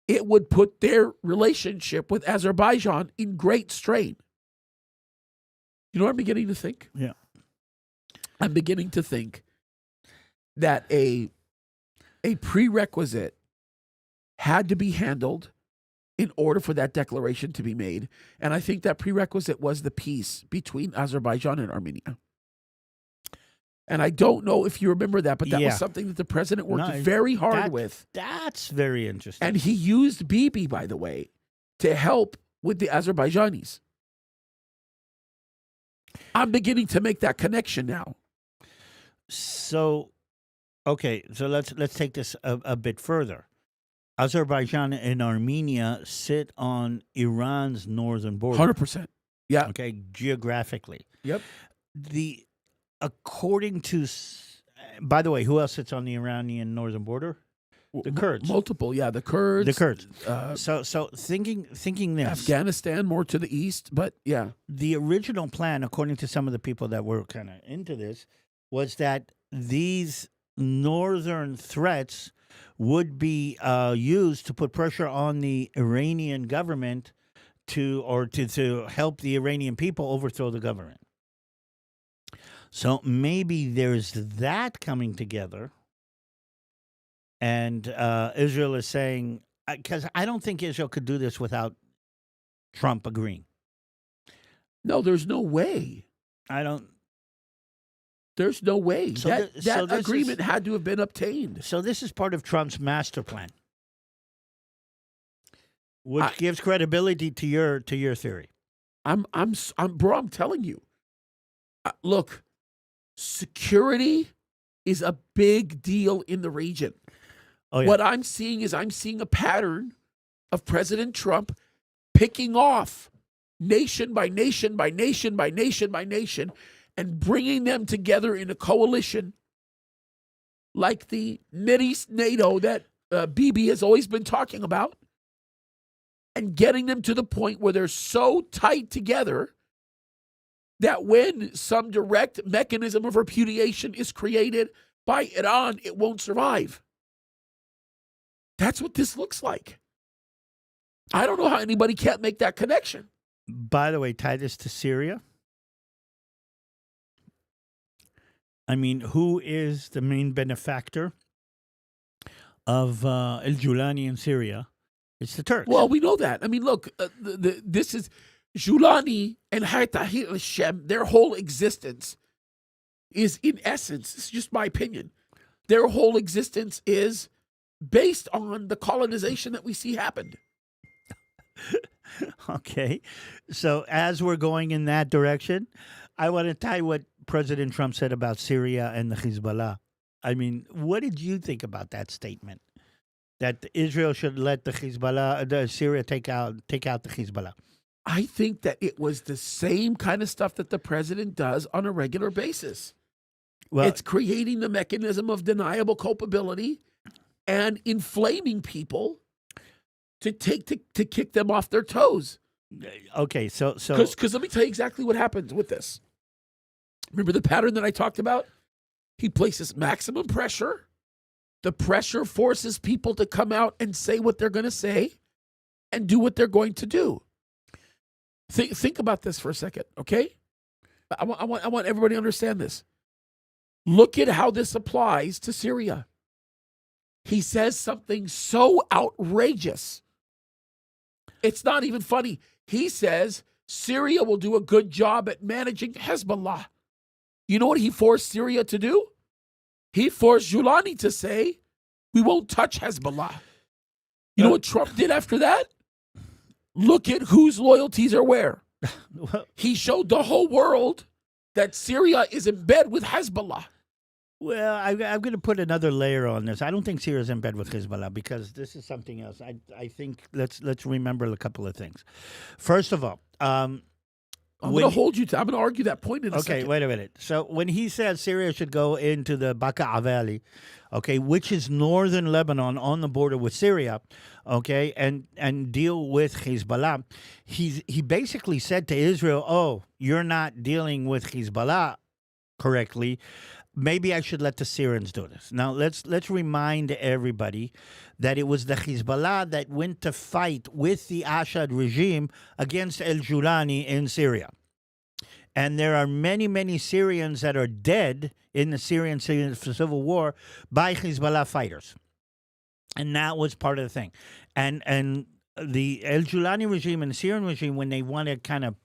it would put their relationship with Azerbaijan in great strain. You know what I'm beginning to think? Yeah. I'm beginning to think that a prerequisite had to be handled in order for that declaration to be made. And I think that prerequisite was the peace between Azerbaijan and Armenia. And I don't know if you remember that, but that was something that the president worked very hard with. That's very interesting. And he used Bibi, by the way, to help with the Azerbaijanis. I'm beginning to make that connection now. So, okay, so let's take this a bit further. Azerbaijan and Armenia sit on Iran's northern border. 100%. Yeah. Okay, geographically. Yep. According to, by the way, who else sits on the Iranian northern border? The Kurds. Multiple, yeah, the Kurds. The Kurds. So thinking this. Afghanistan more to the east, but yeah. The original plan, according to some of the people that were kind of into this, was that these northern threats would be used to put pressure on the Iranian government to help the Iranian people overthrow the government. So maybe there's that coming together. And Israel is saying, because I don't think Israel could do this without Trump agreeing. No, there's no way. There's no way. So that agreement had to have been obtained. So this is part of Trump's master plan, which gives credibility to your theory. Bro, I'm telling you. Look, security is a big deal in the region. Oh, yeah. What I'm seeing is a pattern of President Trump picking off nation by nation by nation by nation by nation and bringing them together in a coalition like the Mideast NATO that Bibi has always been talking about, and getting them to the point where they're so tight together that when some direct mechanism of repudiation is created by Iran, it won't survive. That's what this looks like. I don't know how anybody can't make that connection. By the way, tie this to Syria. I mean, who is the main benefactor of al-Julani in Syria? It's the Turks. Well, we know that. I mean, look, this is Julani and Hayat Tahrir al-Shem, their whole existence is, in essence, it's just my opinion, their whole existence is based on the colonization that we see happened. Okay. So as we're going in that direction, I want to tie what President Trump said about Syria and the Hezbollah. I mean, what did you think about that statement? That Israel should let the Hezbollah, Syria take out the Hezbollah. I think that it was the same kind of stuff that the president does on a regular basis. Well, it's creating the mechanism of deniable culpability and inflaming people to kick them off their toes. Okay, so because let me tell you exactly what happens with this. Remember the pattern that I talked about? He places maximum pressure. The pressure forces people to come out and say what they're going to say and do what they're going to do. Think about this for a second, okay? I want everybody to understand this. Look at how this applies to Syria. He says something so outrageous. It's not even funny. He says Syria will do a good job at managing Hezbollah. You know what he forced Syria to do? He forced Julani to say, we won't touch Hezbollah. You know what Trump did after that? Look at whose loyalties are where. He showed the whole world that Syria is in bed with Hezbollah. Well, I'm going to put another layer on this. I don't think Syria's in bed with Hezbollah because this is something else. I think let's remember a couple of things. First of all, I'm going to hold you to. I'm going to argue that point in a second. Okay, wait a minute. So when he said Syria should go into the Bekaa Valley, okay, which is northern Lebanon on the border with Syria, okay, and deal with Hezbollah, he basically said to Israel, "Oh, you're not dealing with Hezbollah correctly. Maybe I should let the Syrians do this." Now, let's remind everybody that it was the Hezbollah that went to fight with the Assad regime against al-Julani in Syria. And there are many, many Syrians that are dead in the Syrian civil war by Hezbollah fighters. And that was part of the thing. And the al-Julani regime and the Syrian regime, when they want to kind of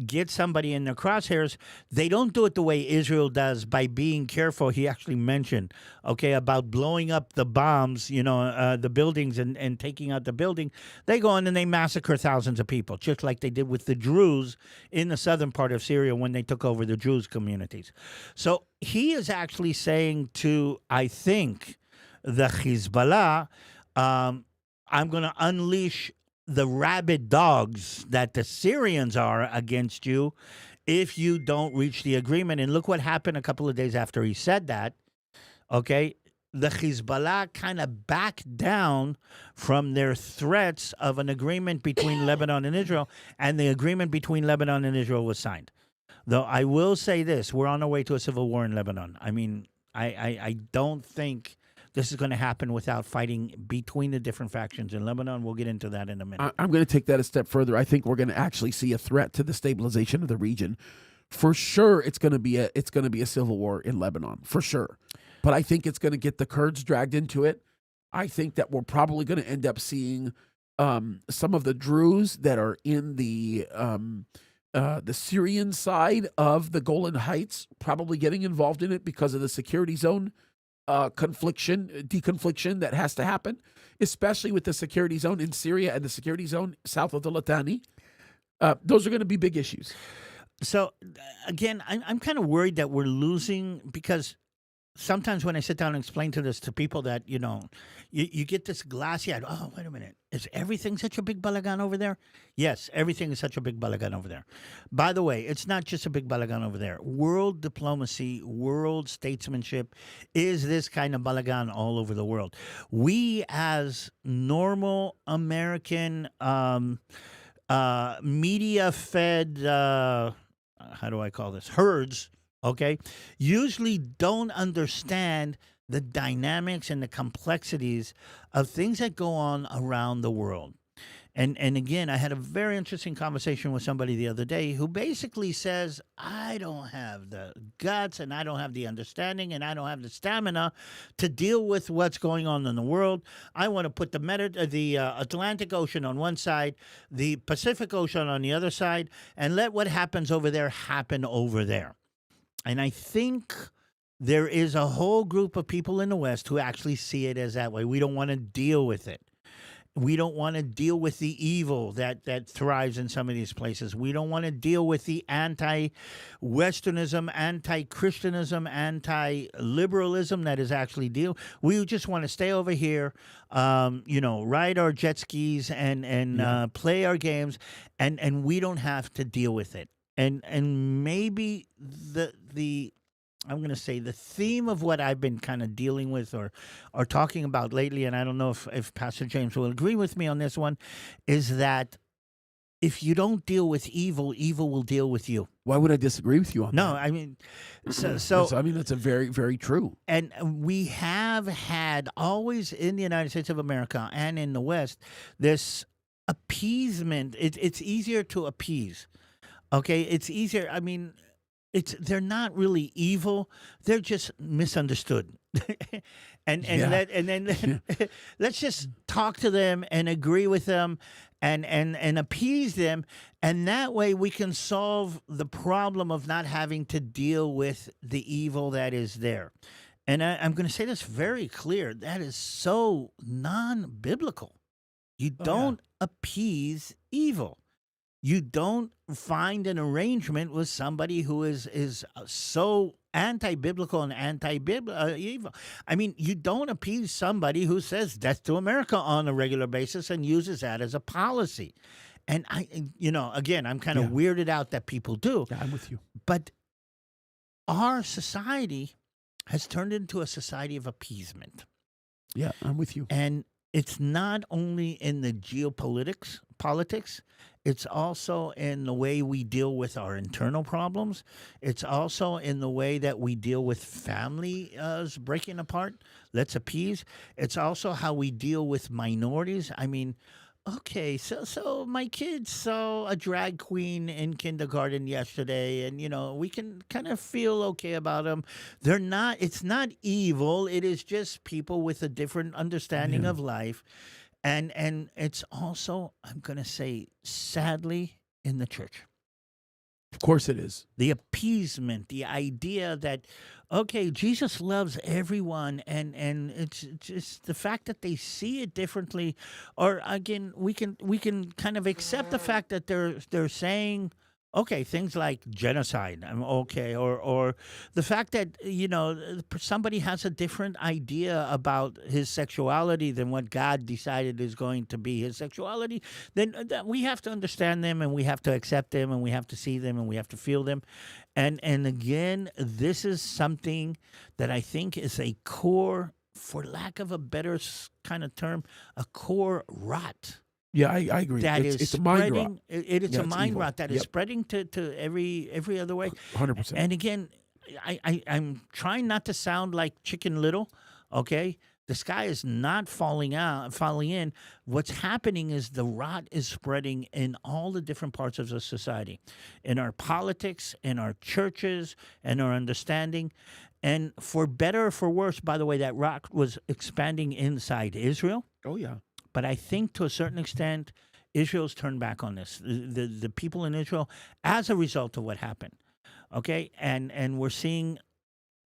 get somebody in their crosshairs, they don't do it the way Israel does by being careful. He actually mentioned, okay, about blowing up the bombs, the buildings and taking out the building. They go in and they massacre thousands of people, just like they did with the Druze in the southern part of Syria when they took over the Druze communities. So he is actually saying to, I think, the Hezbollah, I'm going to unleash the rabid dogs that the Syrians are against you if you don't reach the agreement. And look what happened a couple of days after he said that. Okay, the Hezbollah kind of backed down from their threats of an agreement between Lebanon and Israel, and the agreement between Lebanon and Israel was signed. Though I will say this, we're on our way to a civil war in Lebanon. I mean, I don't think this is going to happen without fighting between the different factions in Lebanon. We'll get into that in a minute. I'm going to take that a step further. I think we're going to actually see a threat to the stabilization of the region. For sure, it's going to be a civil war in Lebanon, for sure. But I think it's going to get the Kurds dragged into it. I think that we're probably going to end up seeing some of the Druze that are in the Syrian side of the Golan Heights probably getting involved in it because of the security zone deconfliction that has to happen, especially with the security zone in Syria and the security zone south of the Litani. Those are going to be big issues. So, again, I'm kind of worried that we're losing because sometimes when I sit down and explain to people that, you get this glassy eyed, oh, wait a minute. Is everything such a big balagan over there? Yes, everything is such a big balagan over there. By the way, it's not just a big balagan over there. World diplomacy, world statesmanship is this kind of balagan all over the world. We, as normal American media fed, how do I call this? Herds, okay, usually don't understand the dynamics and the complexities of things that go on around the world. And again, I had a very interesting conversation with somebody the other day who basically says, I don't have the guts and I don't have the understanding and I don't have the stamina to deal with what's going on in the world. I want to put the Atlantic Ocean on one side, the Pacific Ocean on the other side, and let what happens over there happen over there. And I think there is a whole group of people in the West who actually see it as that way. We don't want to deal with it. We don't want to deal with the evil that thrives in some of these places. We don't want to deal with the anti-Westernism, anti-Christianism, anti-liberalism that is actually deal. We just want to stay over here, ride our jet skis and play our games, and we don't have to deal with it. And maybe the I'm going to say the theme of what I've been kind of dealing with or talking about lately, and I don't know if Pastor James will agree with me on this one, is that if you don't deal with evil, evil will deal with you. Why would I disagree with you on that? No, I mean, That's a very, very true. And we have had always in the United States of America and in the West this appeasement. It's easier to appease. Okay, it's easier. I mean, they're not really evil; they're just misunderstood. Let's just talk to them and agree with them and appease them, and that way we can solve the problem of not having to deal with the evil that is there. And I'm going to say this very clear: that is so non-biblical. You don't appease evil. You don't find an arrangement with somebody who is so anti-biblical and anti-evil. I mean, you don't appease somebody who says death to America on a regular basis and uses that as a policy. And again, I'm kind of weirded out that people do. Yeah, I'm with you. But our society has turned into a society of appeasement. Yeah, I'm with you. And it's not only in the politics, it's also in the way we deal with our internal problems. It's also in the way that we deal with families breaking apart. Let's appease. It's also how we deal with minorities. I mean, okay, so my kids saw a drag queen in kindergarten yesterday, and we can kind of feel okay about them. It's not evil. It is just people with a different understanding of life. And it's also, I'm going to say, sadly, in the church. Of course it is. The appeasement, the idea that, okay, Jesus loves everyone, and it's just the fact that they see it differently, or again, we can kind of accept the fact that they're saying, okay, things like genocide, okay, or the fact that somebody has a different idea about his sexuality than what God decided is going to be his sexuality, then we have to understand them and we have to accept them and we have to see them and we have to feel them, and again, this is something that I think is a core, for lack of a better kind of term, a core rot. Yeah, I agree. It's a mind rot. It's a mind rot that is spreading to every other way. 100%. And again, I'm trying not to sound like Chicken Little, okay? The sky is not falling in. What's happening is the rot is spreading in all the different parts of the society, in our politics, in our churches, and our understanding. And for better or for worse, by the way, that rot was expanding inside Israel. Oh, yeah. But I think to a certain extent, Israel's turned back on this. The people in Israel, as a result of what happened, okay? And we're seeing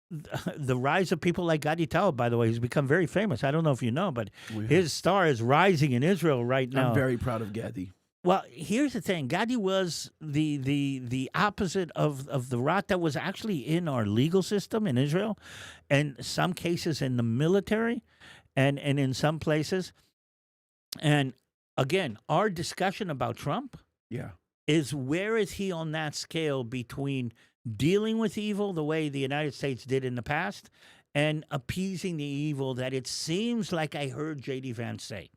the rise of people like Kaddis, by the way, who's become very famous. I don't know if you know, but his star is rising in Israel right now. I'm very proud of Gaddy. Well, here's the thing. Gadi was the opposite of the rot that was actually in our legal system in Israel, and some cases in the military, and in some places. And again, our discussion about Trump Yeah. is where is he on that scale between dealing with evil the way the United States did in the past and appeasing the evil that it seems like I heard J.D. Vance say.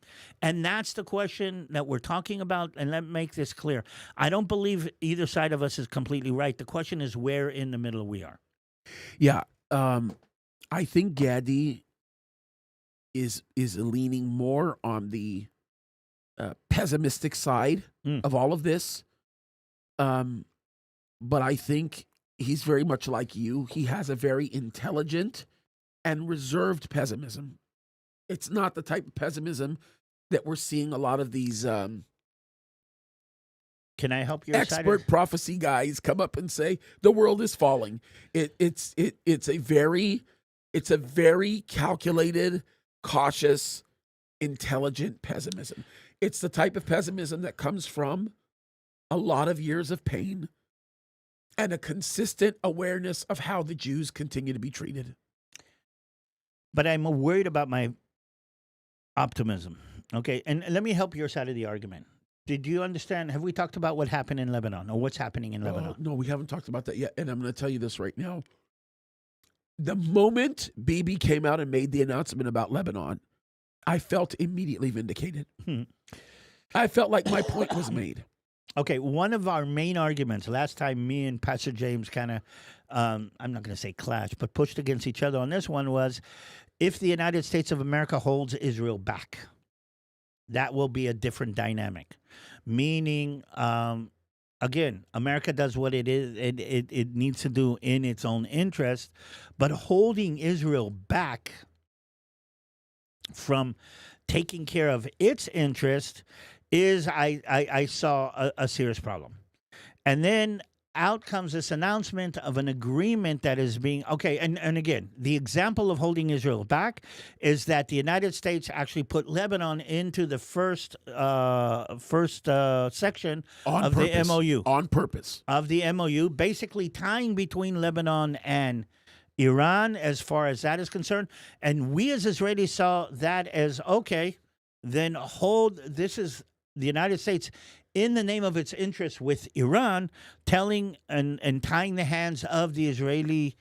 And that's the question that we're talking about. And let me make this clear. I don't believe either side of us is completely right. The question is where in the middle we are. Yeah. I think Gadi is leaning more on the pessimistic side of all of this. But I think he's very much like you. He has a very intelligent and reserved pessimism. It's not the type of pessimism that we're seeing a lot of these Can I help your side? expert prophecy guys come up and say the world is falling. It's a very calculated, cautious, intelligent pessimism. It's the type of pessimism that comes from a lot of years of pain and a consistent awareness of how the Jews continue to be treated. But I'm worried about my optimism. Okay, and let me help your side of the argument. Did you understand? Have we talked about what happened in Lebanon or what's happening in Lebanon? No, we haven't talked about that yet. And I'm going to tell you this right now. The moment Bibi came out and made the announcement about Lebanon, I felt immediately vindicated. I felt like my point was made. Okay, one of our main arguments last time me and Pastor James kind of, I'm not going to say clashed, but pushed against each other on this one was if the United States of America holds Israel back, that will be a different dynamic. Meaning, again, America does what it needs to do in its own interest, but holding Israel back from taking care of its interest is, I saw a serious problem. And then out comes this announcement of an agreement that is being, okay, and again, the example of holding Israel back is that the United States actually put Lebanon into the first section of the MOU. On purpose. Of the MOU, basically tying between Lebanon and Iran as far as that is concerned. And we as Israelis saw that as, okay, then this is the United States in the name of its interest with Iran, telling and tying the hands of the Israeli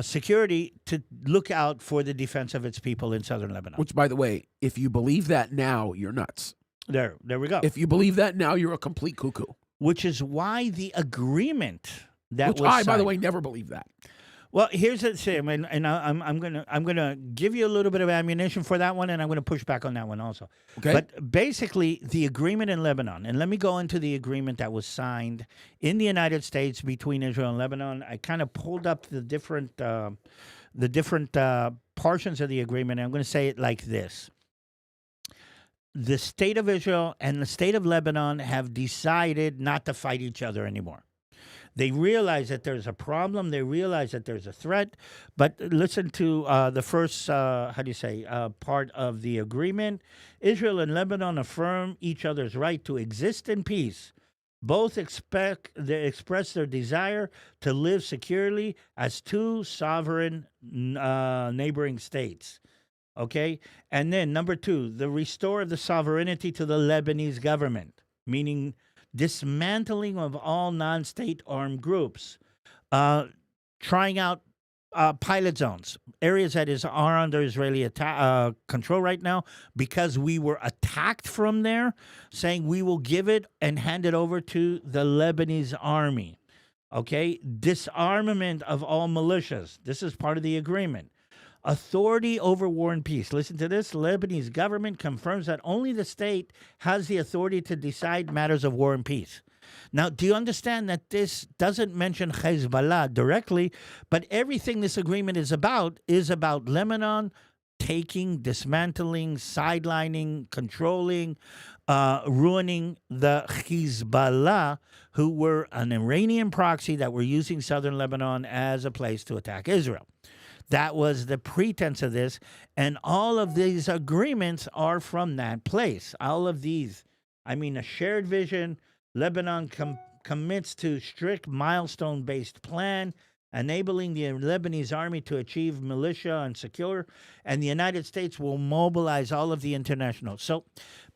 security to look out for the defense of its people in southern Lebanon. Which, by the way, if you believe that now, you're nuts. There we go. If you believe that now, you're a complete cuckoo. Which is why the agreement that Which was I, by the signed- way, never believed that. Well, here's the thing, and I'm gonna give you a little bit of ammunition for that one, and I'm gonna push back on that one also. Okay. But basically, the agreement in Lebanon, and let me go into the agreement that was signed in the United States between Israel and Lebanon. I kind of pulled up the different portions of the agreement, and I'm going to say it like this. The state of Israel and the state of Lebanon have decided not to fight each other anymore. They realize that there's a problem. They realize that there's a threat. But listen to the first, part of the agreement. Israel and Lebanon affirm each other's right to exist in peace. Both express their desire to live securely as two sovereign neighboring states. Okay? And then, number 2, the restore of the sovereignty to the Lebanese government, meaning dismantling of all non-state armed groups, trying out pilot zones, areas that are under Israeli control right now, because we were attacked from there, saying we will give it and hand it over to the Lebanese army. Okay? Disarmament of all militias. This is part of the agreement. Authority over war and peace. Listen to this. Lebanese government confirms that only the state has the authority to decide matters of war and peace. Now, do you understand that this doesn't mention Hezbollah directly, but everything this agreement is about Lebanon taking, dismantling, sidelining, controlling, ruining the Hezbollah, who were an Iranian proxy that were using southern Lebanon as a place to attack Israel. That was the pretense of this, and all of these agreements are from that place. All of these, I mean, a shared vision. Lebanon commits to strict milestone-based plan, enabling the Lebanese army to achieve militia and secure, and the United States will mobilize all of the international. So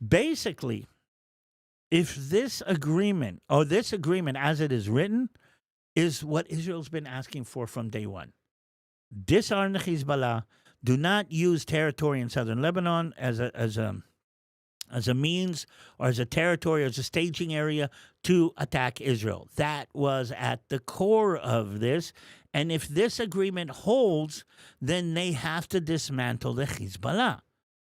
basically, if this agreement, or this agreement as it is written, is what Israel's been asking for from day one. Disarm the Hezbollah. Do not use territory in southern Lebanon as a means or as a territory, as a staging area to attack Israel. That was at the core of this. And if this agreement holds, then they have to dismantle the Hezbollah.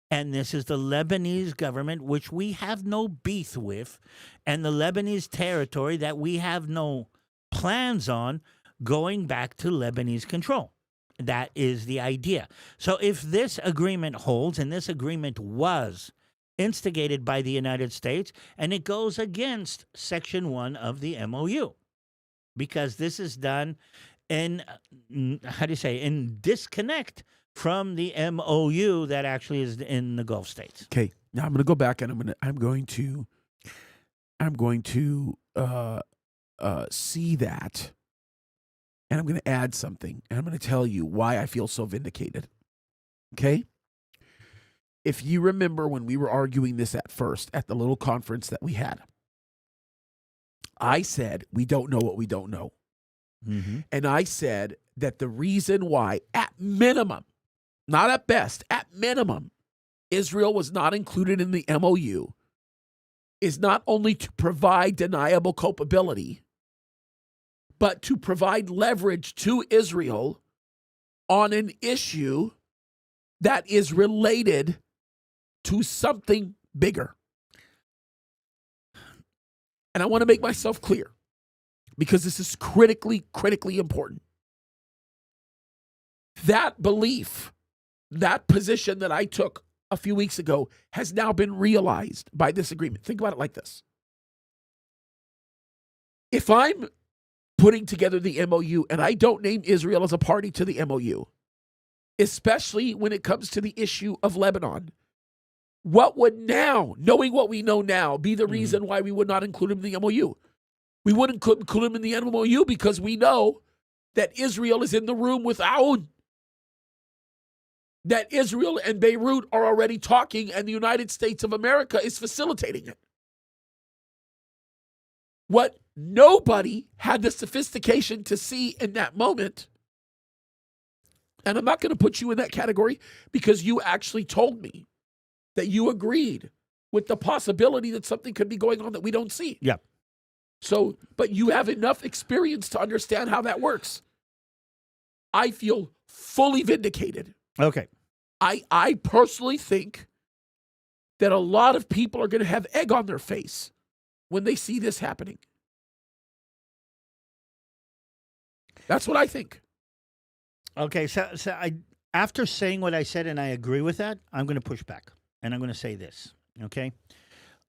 And this is the Lebanese government, which we have no beef with, and the Lebanese territory that we have no plans on going back to Lebanese control. That is the idea. So if this agreement holds, and this agreement was instigated by the United States, and it goes against Section 1 of the MOU, because this is done in, in disconnect from the MOU that actually is in the Gulf states. Okay, now I'm going to go back and I'm going to see that, and I'm going to add something, and I'm going to tell you why I feel so vindicated. Okay, if you remember when we were arguing this at first at the little conference that we had, I said we don't know what we don't know, and I said that the reason why, at minimum, not at best, at minimum, Israel was not included in the MOU is not only to provide deniable culpability, but to provide leverage to Israel on an issue that is related to something bigger. And I want to make myself clear, because this is critically important. That belief, that position that I took a few weeks ago has now been realized by this agreement. Think about it like this. If I'm putting together the MOU and I don't name Israel as a party to the MOU, especially when it comes to the issue of Lebanon, what would now, knowing what we know now, be the reason why we would not include him in the MOU? We wouldn't include him in the MOU because we know that Israel is in the room with Aoun, that Israel and Beirut are already talking, and the United States of America is facilitating it. What nobody had the sophistication to see in that moment, and I'm not going to put you in that category because you actually told me that you agreed with the possibility that something could be going on that we don't see. Yeah. So, but you have enough experience to understand how that works. I feel fully vindicated. Okay. I personally think that a lot of people are going to have egg on their face when they see this happening. That's what I think. Okay, so after saying what I said, and I agree with that, I'm going to push back, and I'm going to say this. Okay,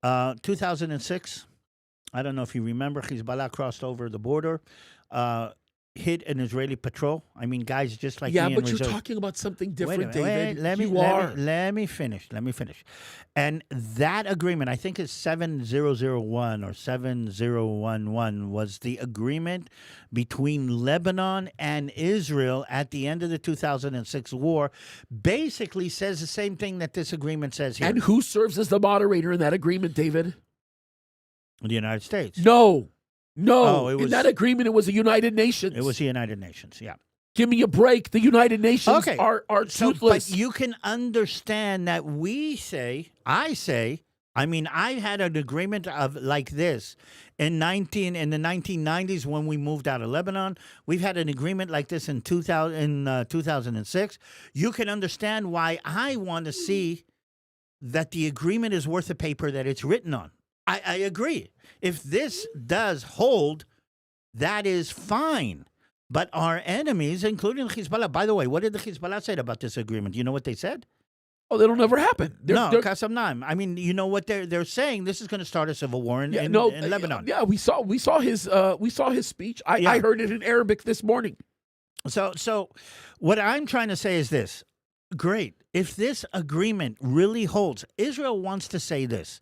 2006. I don't know if you remember, Hezbollah crossed over the border, hit an Israeli patrol. I mean, guys just like me. Yeah, but you're reserve. talking about something different, Wait, David. let me finish. And that agreement, I think it's 7001 or 7011, was the agreement between Lebanon and Israel at the end of the 2006 war. Basically says the same thing that this agreement says here. And who serves as the moderator in that agreement, David? The United States. No. Oh, it was, in that agreement, it was the United Nations. It was the United Nations, yeah. Give me a break. The United Nations are toothless. But you can understand that I mean, I had an agreement of like this in the 1990s when we moved out of Lebanon. We've had an agreement like this in 2006. You can understand why I want to see that the agreement is worth the paper that it's written on. I agree. If this does hold, that is fine. But our enemies, including Hezbollah, by the way, what did the Hezbollah say about this agreement? You know what they said? Oh, that'll never happen. No, Qassam Naim. I mean, you know what they're saying? This is going to start a civil war in Lebanon. Yeah, we saw his speech. I heard it in Arabic this morning. So what I'm trying to say is this. Great. If this agreement really holds, Israel wants to say this.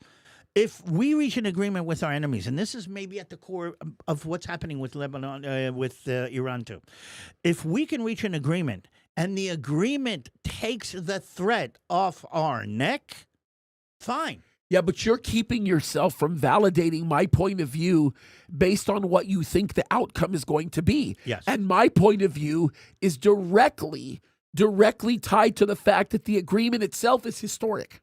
if we reach an agreement with our enemies, and this is maybe at the core of what's happening with Lebanon, with Iran too, if we can reach an agreement and the agreement takes the threat off our neck, fine. Yeah, but you're keeping yourself from validating my point of view based on what you think the outcome is going to be. Yes. And my point of view is directly tied to the fact that the agreement itself is historic.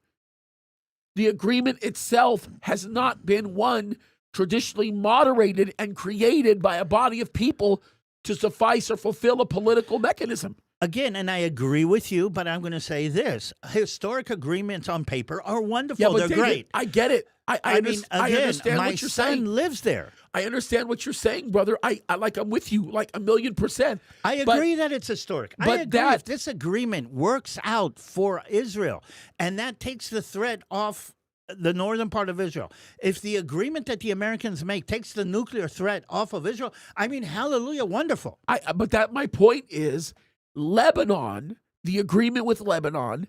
The agreement itself has not been one traditionally moderated and created by a body of people to suffice or fulfill a political mechanism. Again, and I agree with you, but I'm going to say this. Historic agreements on paper are wonderful. Yeah, but They're David, great. I get it. I mean, I again, understand my what you're son saying. lives there. I understand what you're saying, brother. I'm with you like 1,000,000%. I agree that it's historic. I but agree that- if this agreement works out for Israel, and that takes the threat off the northern part of Israel. If the agreement that the Americans make takes the nuclear threat off of Israel, I mean, hallelujah, wonderful. But my point is, Lebanon, the agreement with Lebanon,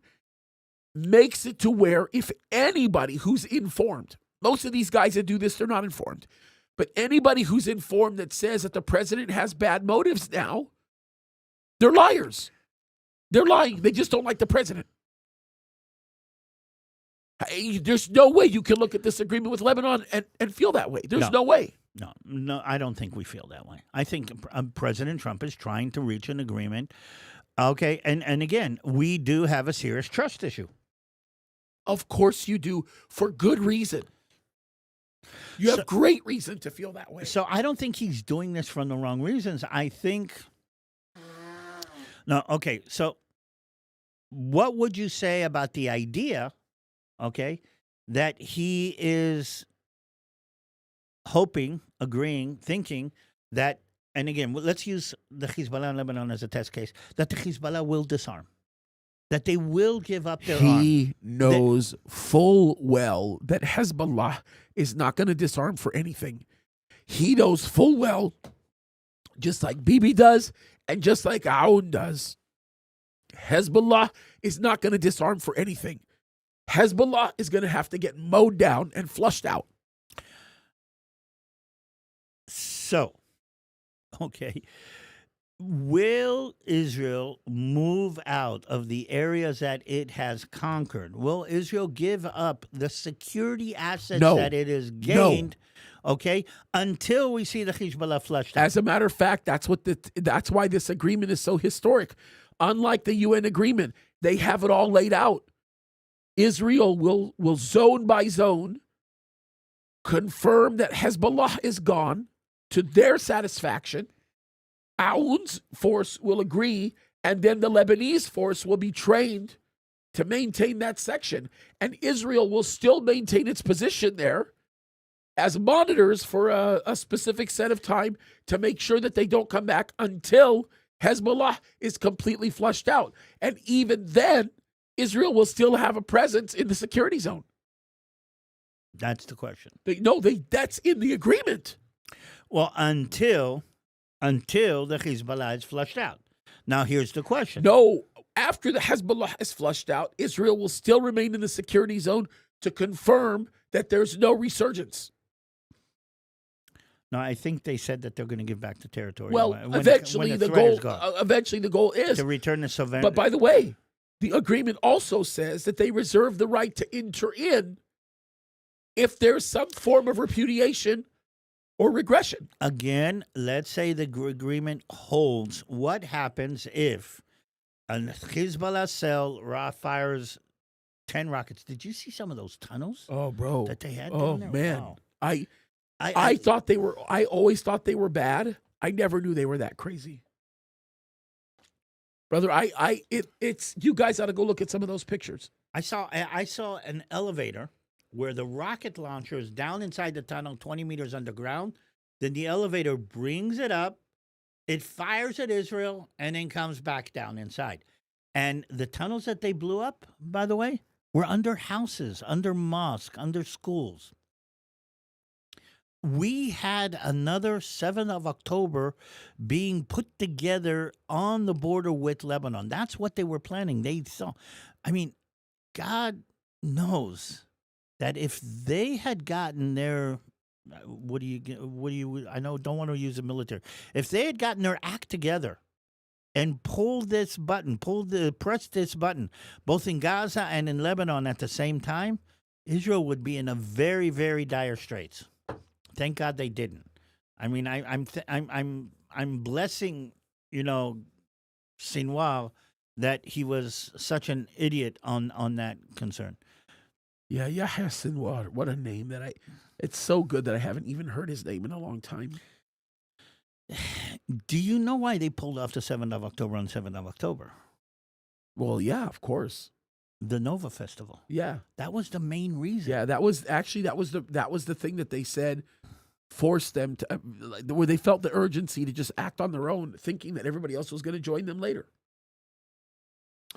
makes it to where if anybody who's informed, most of these guys that do this, they're not informed, but anybody who's informed that says that the president has bad motives now, they're liars. They're lying. They just don't like the president. There's no way you can look at this agreement with Lebanon and feel that way. There's no way. No, I don't think we feel that way. I think President Trump is trying to reach an agreement. Okay, and again, we do have a serious trust issue. Of course you do, for good reason. You have great reason to feel that way. So I don't think he's doing this for the wrong reasons. I think... No, okay, so what would you say about the idea, okay, that he is hoping, agreeing, thinking that, and again, let's use the Hezbollah in Lebanon as a test case, that the Hezbollah will disarm, that they will give up their arm. He knows full well that Hezbollah is not going to disarm for anything. He knows full well, just like Bibi does and just like Aoun does, Hezbollah is not going to disarm for anything. Hezbollah is going to have to get mowed down and flushed out. So, okay, will Israel move out of the areas that it has conquered? Will Israel give up the security assets that it has gained? Okay, until we see the Hezbollah flushed out. As a matter of fact, that's why this agreement is so historic. Unlike the UN agreement, they have it all laid out. Israel will zone by zone confirm that Hezbollah is gone to their satisfaction. Aoun's force will agree, and then the Lebanese force will be trained to maintain that section. And Israel will still maintain its position there as monitors for a specific set of time to make sure that they don't come back until Hezbollah is completely flushed out. And even then, Israel will still have a presence in the security zone. That's the question. That's in the agreement. Well, until the Hezbollah is flushed out. Now, here's the question. No, after the Hezbollah is flushed out, Israel will still remain in the security zone to confirm that there's no resurgence. No, I think they said that they're going to give back the territory. Well, eventually the goal is to return the sovereignty. But by the way, the agreement also says that they reserve the right to enter in if there's some form of repudiation or regression. Again, let's say the agreement holds. What happens if a Hezbollah cell fires 10 rockets? Did you see some of those tunnels? Oh, bro. That they had Oh, down there? man. Wow. I thought they were, I always thought they were bad. I never knew they were that crazy. Brother, it's you guys ought to go look at some of those pictures. I saw an elevator where the rocket launcher is down inside the tunnel 20 meters underground. Then the elevator brings it up, it fires at Israel, and then comes back down inside. And the tunnels that they blew up, by the way, were under houses, under mosques, under schools. We had another 7th of October being put together on the border with Lebanon. That's what they were planning. They saw. I mean, God knows that if they had gotten their I know don't want to use the military. If they had gotten their act together and pressed this button, both in Gaza and in Lebanon at the same time, Israel would be in a very, very dire straits. Thank God they didn't. I mean, I'm blessing, Sinwar, that he was such an idiot on that concern. Yeah, Yahya Sinwar. What a name it's so good that I haven't even heard his name in a long time. Do you know why they pulled off the 7th of October on 7th of October? Well, yeah, of course. The Nova Festival. Yeah. That was the main reason. Yeah, that was the thing that they said forced them to where they felt the urgency to just act on their own, thinking that everybody else was going to join them later.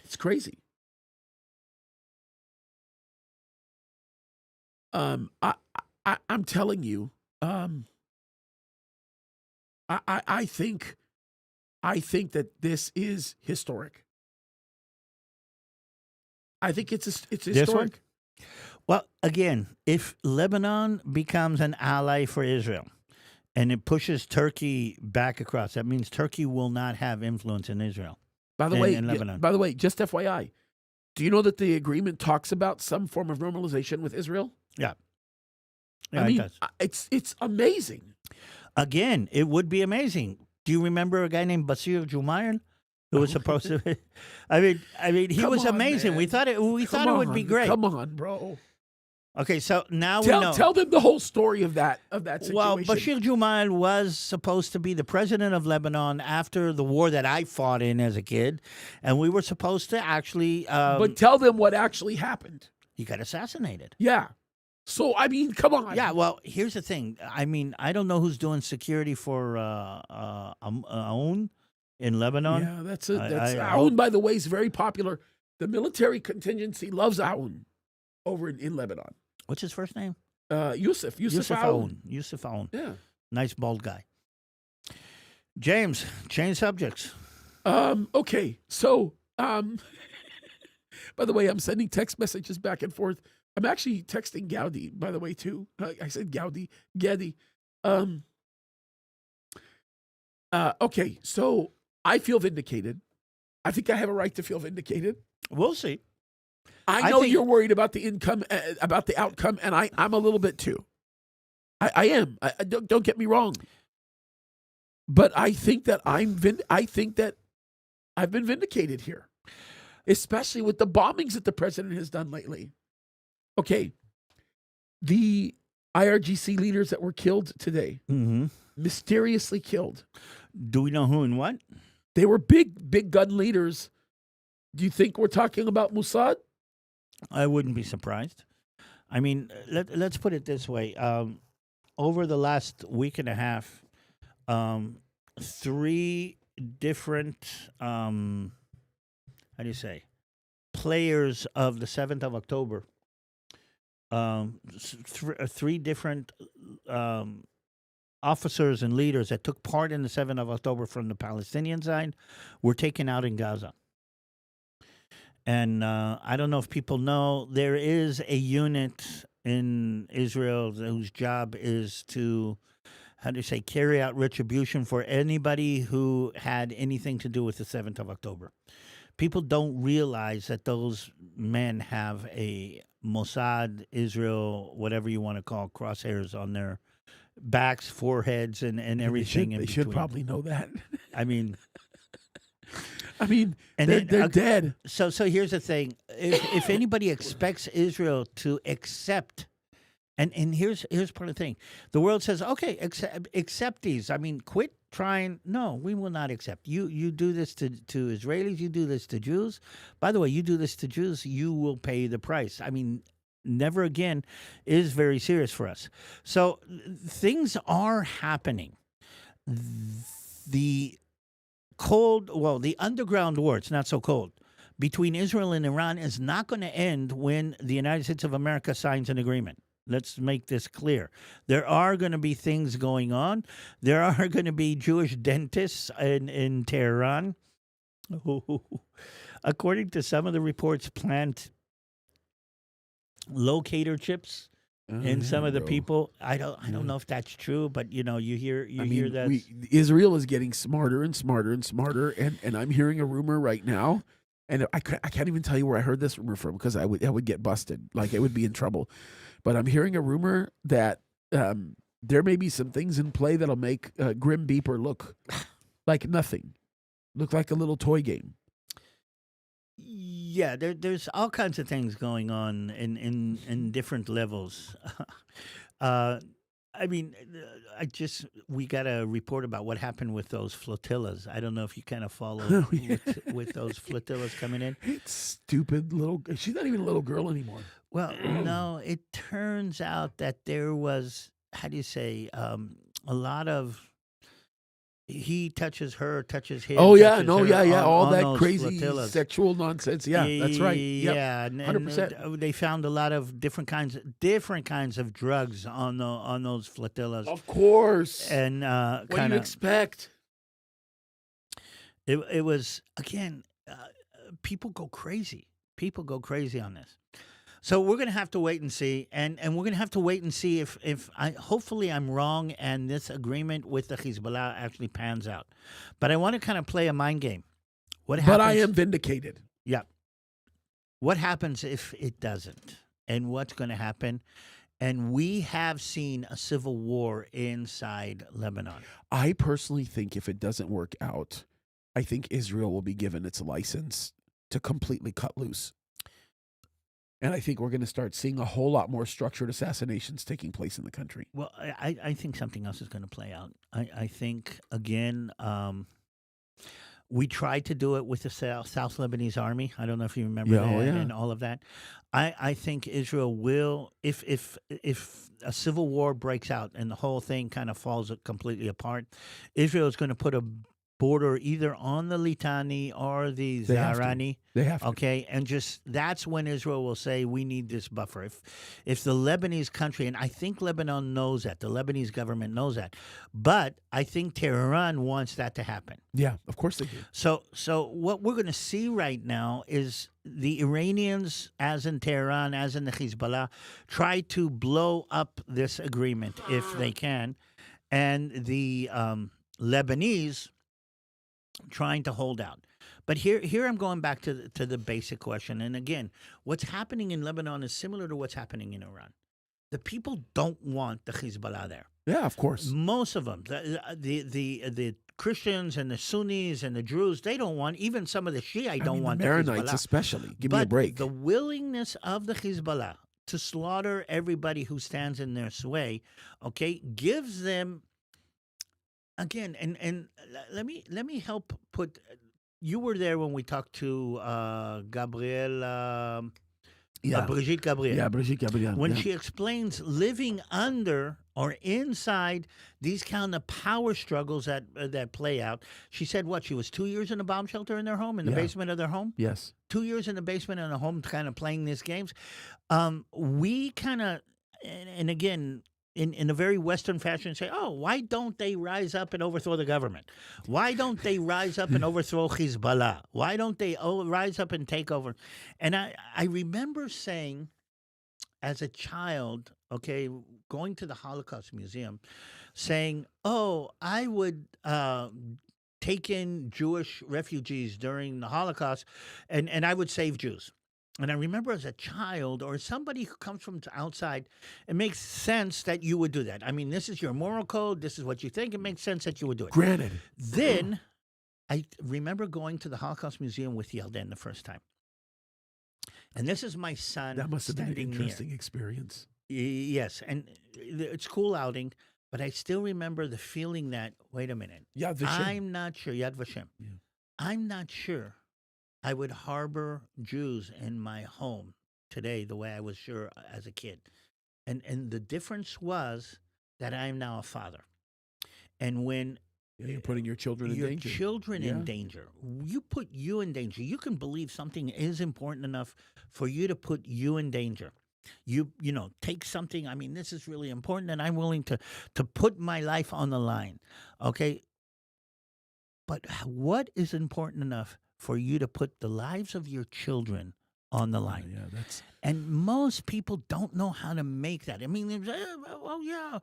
It's crazy. I'm telling you, I think that this is historic. I think it's historic. Well, again, if Lebanon becomes an ally for Israel and it pushes Turkey back across, that means Turkey will not have influence in Israel. By the way, Lebanon. By the way, just FYI, do you know that the agreement talks about some form of normalization with Israel? Yeah. I mean, it's amazing. Again, it would be amazing. Do you remember a guy named Basir Jumayr who was supposed to? I mean, he was amazing. Man. We thought it would be great. Come on, bro. Okay, so now we know. Tell them the whole story of that situation. Well, Bashir Jumayr was supposed to be the president of Lebanon after the war that I fought in as a kid, and we were supposed to actually. But tell them what actually happened. He got assassinated. Yeah. So I mean, come on. Yeah. Well, here's the thing. I mean, I don't know who's doing security for Aoun in Lebanon. Yeah, that's it. Aoun, by the way, is very popular. The military contingency loves Aoun over in Lebanon. What's his first name? Yusuf Aoun. Yusuf Aoun. Yeah. Nice bald guy. James, change subjects. Okay. So, by the way, I'm sending text messages back and forth. I'm actually texting Gaudi, by the way, too. I said Gaudi. Okay. So I feel vindicated. I think I have a right to feel vindicated. We'll see. I know you're worried about the outcome, and I'm a little bit too. I am. Don't get me wrong. But I think that I've been vindicated here, especially with the bombings that the president has done lately. Okay, the IRGC leaders that were killed today, mysteriously killed. Do we know who and what? They were big gun leaders. Do you think we're talking about Mossad? I wouldn't be surprised. I mean, let's put it this way. Over the last week and a half, 3 different, players of the 7th of October, 3 different officers and leaders that took part in the 7th of October from the Palestinian side were taken out in Gaza. And I don't know if people know, there is a unit in Israel whose job is to, carry out retribution for anybody who had anything to do with the 7th of October. People don't realize that those men have a Mossad, Israel, whatever you want to call, crosshairs on their backs, foreheads, and everything in between. They should probably know that. I mean, and they're dead. So here's the thing: if anybody expects Israel to accept, and here's part of the thing: the world says, okay, accept these. I mean, quit trying. No, we will not accept. You do this to Israelis. You do this to Jews. By the way, you do this to Jews, you will pay the price. I mean, never again is very serious for us. So things are happening. The underground war, it's not so cold, between Israel and Iran is not going to end when the United States of America signs an agreement. Let's make this clear. There are going to be things going on. There are going to be Jewish dentists in Tehran who, according to some of the reports, plant locator chips Oh, in yeah, some of the bro. people. I don't Yeah. know if that's true, but you hear I hear mean, that. Israel is getting smarter and smarter and smarter, and I'm hearing a rumor right now, and I can't even tell you where I heard this rumor from because I would get busted, like I would be in trouble. But I'm hearing a rumor that there may be some things in play that'll make Grim Beeper look like nothing, look like a little toy game. Yeah, there's all kinds of things going on in different levels. uh, I mean, we got a report about what happened with those flotillas. I don't know if you kind of followed Oh, yeah. with those flotillas coming in. It's stupid little. She's not even a little girl anymore. Well, no, it turns out that there was, how do you say, a lot of he touches her, touches him, Oh yeah, touches no, her yeah, yeah, all on that those crazy flotillas. sexual nonsense. Yeah, that's right. Yep, Yeah, and 100%. they found a lot of different kinds of drugs on those flotillas, Of course. and What do kind you of expect? it was again, people go crazy. People go crazy on this. So we're gonna have to wait and see, and we're gonna have to wait and see if I hopefully I'm wrong and this agreement with the Hezbollah actually pans out. But I want to kind of play a mind game. What happens? But I am vindicated. Yeah. What happens if it doesn't? And what's going to happen? And we have seen a civil war inside Lebanon. I personally think if it doesn't work out, I think Israel will be given its license to completely cut loose. And I think we're going to start seeing a whole lot more structured assassinations taking place in the country. Well, I think something else is going to play out. I think, again, we tried to do it with the South Lebanese army. I don't know if you remember Yeah, that oh, yeah. and all of that. I think Israel will, if a civil war breaks out and the whole thing kind of falls completely apart, Israel is going to put a border either on the Litani or the They have to. Zahrani. They have to. Okay, and just that's when Israel will say we need this buffer. If the Lebanese country, and I think Lebanon knows that, the Lebanese government knows that, but I think Tehran wants that to happen. Yeah, of course they do. So what we're going to see right now is the Iranians, as in Tehran, as in the Hezbollah, try to blow up this agreement if they can, and the Lebanese trying to hold out. But here I'm going back to the basic question. And again, what's happening in Lebanon is similar to what's happening in Iran. The people don't want the Hezbollah there. Yeah, of course. Most of them, the Christians and the Sunnis and the Druze, they don't want. Even some of the Shiite don't want the the Maronites Hezbollah. especially. Give me a But break. the willingness of the Hezbollah to slaughter everybody who stands in their way, okay, gives them again. And let me help put. You were there when we talked to Gabrielle. Yeah. Brigitte Gabriel. Yeah, Brigitte Gabriel. When yeah. she explains living under or inside these kind of power struggles that play out, she said what? She was 2 years in a bomb shelter in their home, in the Yeah. basement of their home? Yes. 2 years in the basement in a home kind of playing these games. We kind of, and again, in a very Western fashion, say, oh, why don't they rise up and overthrow the government? Why don't they rise up and overthrow Hezbollah? Why don't they rise up and take over? And I remember saying, as a child, okay, going to the Holocaust Museum, saying, oh, I would take in Jewish refugees during the Holocaust, and I would save Jews. And I remember as a child or somebody who comes from outside, it makes sense that you would do that. I mean, this is your moral code. This is what you think. It makes sense that you would do it. Granted. Then I remember going to the Holocaust Museum with Yelden the first time. And this is my son That must have been an standing interesting experience. Yes. And it's school outing, but I still remember the feeling that, wait a minute. Yad Vashem. I'm not sure. Yad Vashem. Yeah. I'm not sure I would harbor Jews in my home today the way I was sure as a kid. And the difference was that I'm now a father. And when Yeah, you're putting your children in your danger. children Yeah. in danger, you put you in danger. You can believe something is important enough for you to put you in danger. You know, take something, I mean, this is really important and I'm willing to put my life on the line. Okay? But what is important enough for you to put the lives of your children on the line. Yeah, that's And most people don't know how to make that. I mean, well, yeah,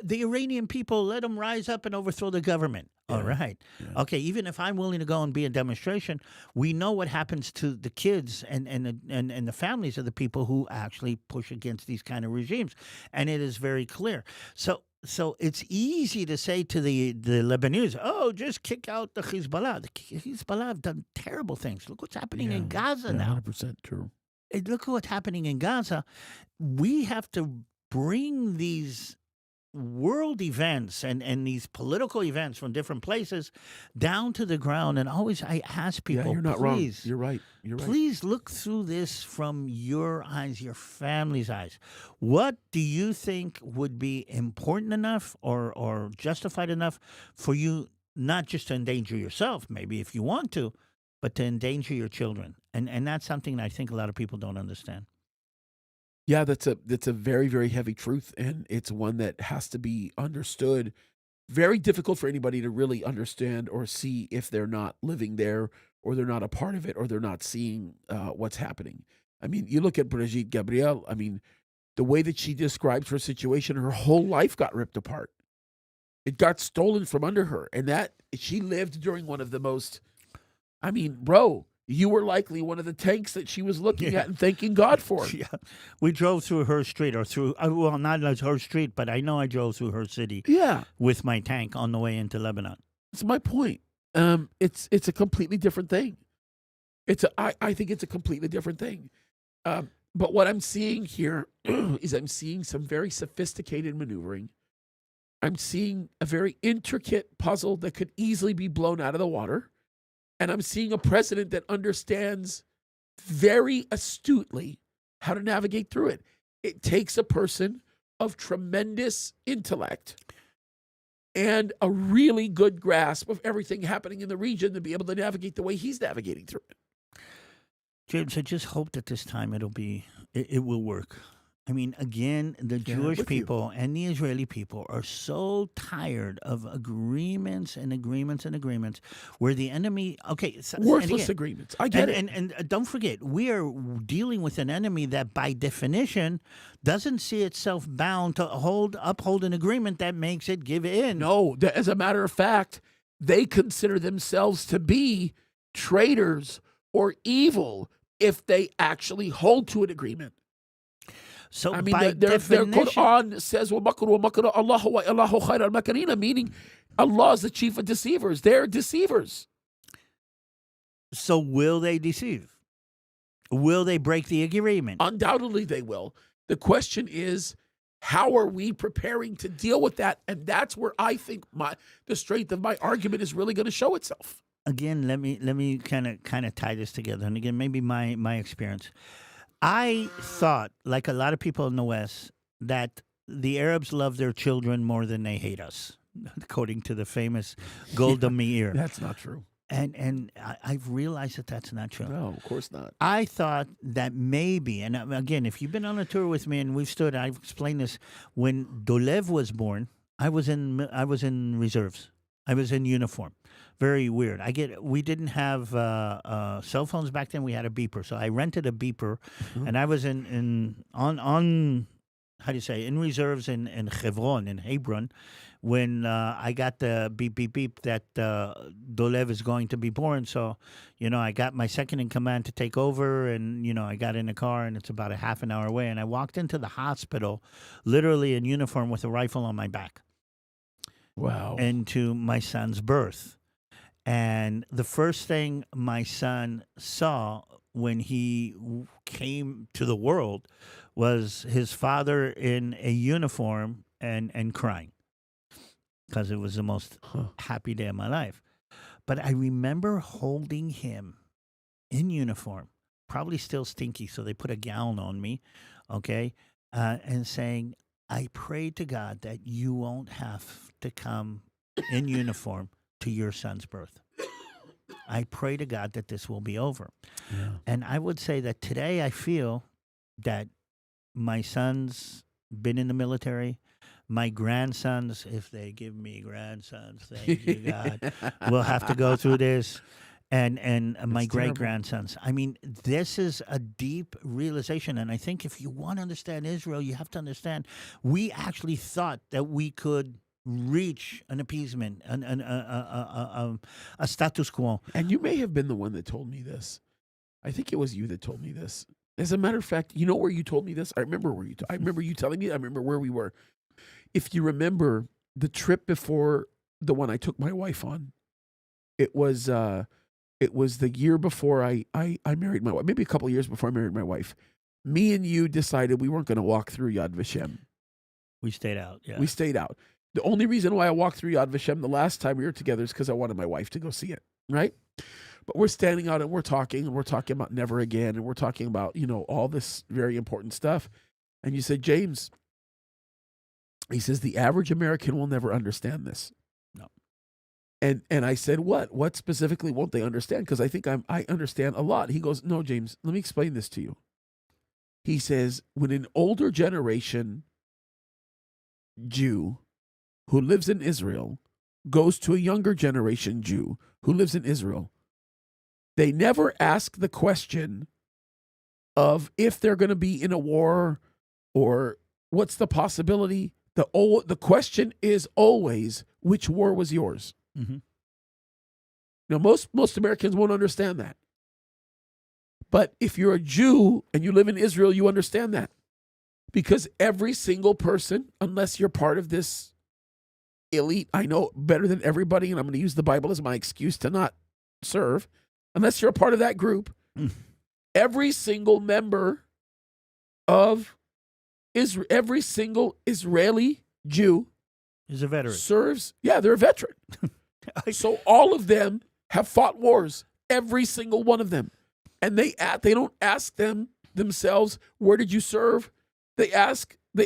the Iranian people, let them rise up and overthrow the government. All yeah, right. yeah. Okay, even if I'm willing to go and be a demonstration, we know what happens to the kids and the families of the people who actually push against these kind of regimes. And it is very clear. So it's easy to say to the Lebanese, oh, just kick out the Hezbollah. The Hezbollah have done terrible things. Look what's happening in Gaza now. 100% true. Look at what's happening in Gaza. We have to bring these world events and these political events from different places down to the ground. And always I ask people, Yeah, you're not please, wrong. You're right. You're right. please look through this from your eyes, your family's eyes. What do you think would be important enough or justified enough for you not just to endanger yourself, maybe if you want to, but to endanger your children? And that's something that I think a lot of people don't understand. Yeah, that's a very, very heavy truth, and it's one that has to be understood. Very difficult for anybody to really understand or see if they're not living there or they're not a part of it or they're not seeing what's happening. I mean, you look at Brigitte Gabriel, I mean, the way that she describes her situation, her whole life got ripped apart. It got stolen from under her, and that she lived during one of the most, I mean, bro, you were likely one of the tanks that she was looking at and thanking God for. Yeah, we drove through her street or through, well, not as her street, but I know I drove through her city Yeah, with my tank on the way into Lebanon. that's my point. It's a completely different thing. I think it's a completely different thing. But what I'm seeing here is I'm seeing some very sophisticated maneuvering. I'm seeing a very intricate puzzle that could easily be blown out of the water. And I'm seeing a president that understands very astutely how to navigate through it. It takes a person of tremendous intellect and a really good grasp of everything happening in the region to be able to navigate the way he's navigating through it. James, I just hope that this time it will work. I mean, again, the Jewish with you. people and the Israeli people are so tired of agreements and agreements and agreements where the enemy, okay. So, and Worthless again, agreements. I get it. and don't forget, we are dealing with an enemy that by definition doesn't see itself bound to uphold an agreement that makes it give in. No, as a matter of fact, they consider themselves to be traitors or evil if they actually hold to an agreement. So I mean, by their definition, Quran says, وَمَكْرُ وَمَكْرُ اللَّهُ وَإِلَّهُ خَيْرَ الْمَاكِرِينَ, meaning Allah is the chief of deceivers. They're deceivers. so will they deceive? Will they break the agreement? Undoubtedly they will. The question is, how are we preparing to deal with that? And that's where I think the strength of my argument is really going to show itself. Again, let me kind of tie this together. And again, maybe my experience. I thought, like a lot of people in the West, that the Arabs love their children more than they hate us, according to the famous Golda Meir. That's not true. And I've realized that that's not true. No, of course not. I thought that maybe, and again, if you've been on a tour with me and I've explained this. When Dolev was born, I was in reserves. I was in uniform. Very weird. We didn't have cell phones back then. We had a beeper, so I rented a beeper, and I was on how do you say, in reserves in Hebron, when I got the beep beep beep that Dolev is going to be born. So, I got my second in command to take over, and I got in the car, and it's about a half an hour away, and I walked into the hospital, literally in uniform with a rifle on my back. Wow. Into my son's birth. And the first thing my son saw when he came to the world was his father in a uniform and crying, because it was the most happy day of my life. But I remember holding him in uniform, probably still stinky, so they put a gown on me, okay, and saying, I pray to God that you won't have to come in uniform to your son's birth. I pray to God that this will be over. Yeah. And I would say that today I feel that my son's been in the military. My grandsons, if they give me grandsons, thank you, God, will have to go through this. and my It's terrible. great grandsons. I mean, this is a deep realization, and I think if you want to understand Israel, you have to understand we actually thought that we could reach an appeasement, a status quo. And you may have been the one that told me this. I think it was you that told me this. As a matter of fact, you know where you told me this? I remember where I remember you telling me. I remember where we were. If you remember the trip before the one I took my wife on, it was the year before I married my wife. Maybe a couple of years before I married my wife. Me and you decided we weren't going to walk through Yad Vashem. We stayed out. Yeah, We stayed out. The only reason why I walked through Yad Vashem the last time we were together is because I wanted my wife to go see it, right? But we're standing out and we're talking about never again, and we're talking about, all this very important stuff. And you said, James, he says, the average American will never understand this. No. And I said, what specifically won't they understand? Because I think I understand a lot. He goes, no, James, let me explain this to you. He says, when an older generation Jew who lives in Israel goes to a younger generation Jew who lives in Israel, they never ask the question of if they're going to be in a war or what's the possibility. The question is always, which war was yours? Mm-hmm. Now, most Americans won't understand that. But if you're a Jew and you live in Israel, you understand that. Because every single person, unless you're part of this elite, I know better than everybody, and I'm going to use the Bible as my excuse to not serve, unless you're a part of that group, every single member of Israel, every single Israeli Jew is a veteran. serves. Yeah, they're a veteran. So all of them have fought wars, every single one of them. And they don't ask themselves, where did you serve? They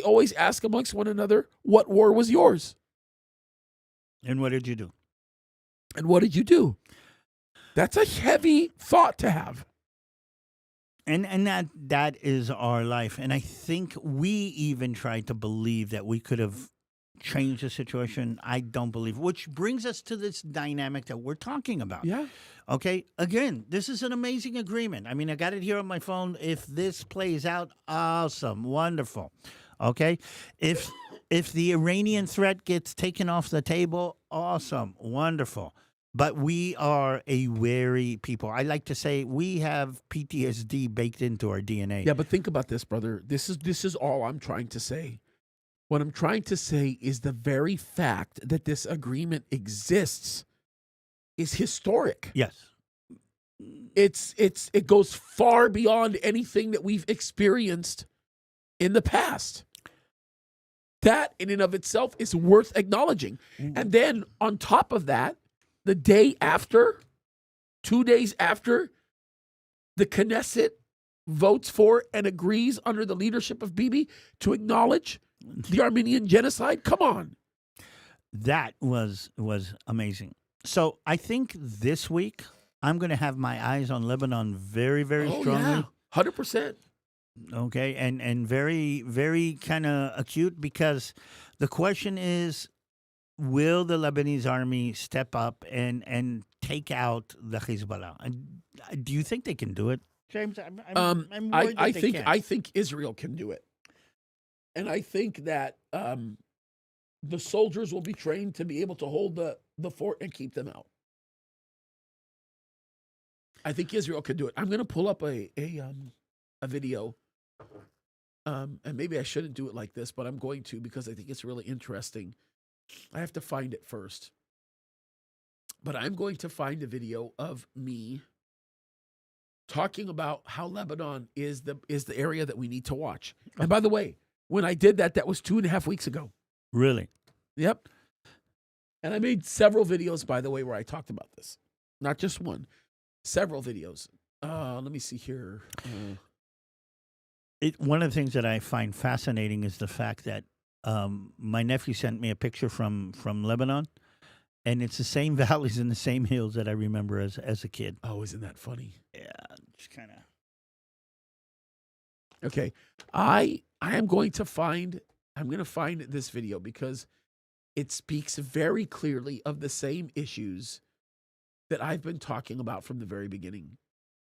always ask amongst one another, what war was yours? And what did you do? And what did you do? That's a heavy thought to have. And that is our life. And I think we even tried to believe that we could have changed the situation. I don't believe, which brings us to this dynamic that we're talking about. Yeah. Okay. Again, this is an amazing agreement. I mean, I got it here on my phone. If this plays out, awesome, wonderful. Okay. If the Iranian threat gets taken off the table, awesome, wonderful. But we are a wary people. I like to say we have PTSD baked into our DNA. Yeah, but think about this, brother. This is all I'm trying to say. What I'm trying to say is the very fact that this agreement exists is historic. Yes. It goes far beyond anything that we've experienced in the past. That in and of itself is worth acknowledging. And then on top of that, the day after, 2 days after, the Knesset votes for and agrees under the leadership of Bibi to acknowledge the Armenian genocide. Come on. That was amazing. So I think this week I'm going to have my eyes on Lebanon very, very strongly. Yeah, 100%. Okay, and very, very kind of acute, because the question is, will the Lebanese army step up and take out the Hezbollah? And do you think they can do it, James? I'm worried that they can't. I think Israel can do it, and I think that the soldiers will be trained to be able to hold the fort and keep them out. I think Israel could do it. I'm going to pull up a video, and maybe I shouldn't do it like this, but I'm going to because I think it's really interesting. I have to find it first. But I'm going to find a video of me talking about how Lebanon is the area that we need to watch. And by the way, when I did that, that was 2.5 weeks ago. Really? Yep. And I made several videos, by the way, where I talked about this. Not just one. Several videos. Let me see here. One of the things that I find fascinating is the fact that my nephew sent me a picture from Lebanon, and it's the same valleys and the same hills that I remember as a kid. Oh, isn't that funny? Yeah, just kind of. Okay, I'm going to find this video because it speaks very clearly of the same issues that I've been talking about from the very beginning.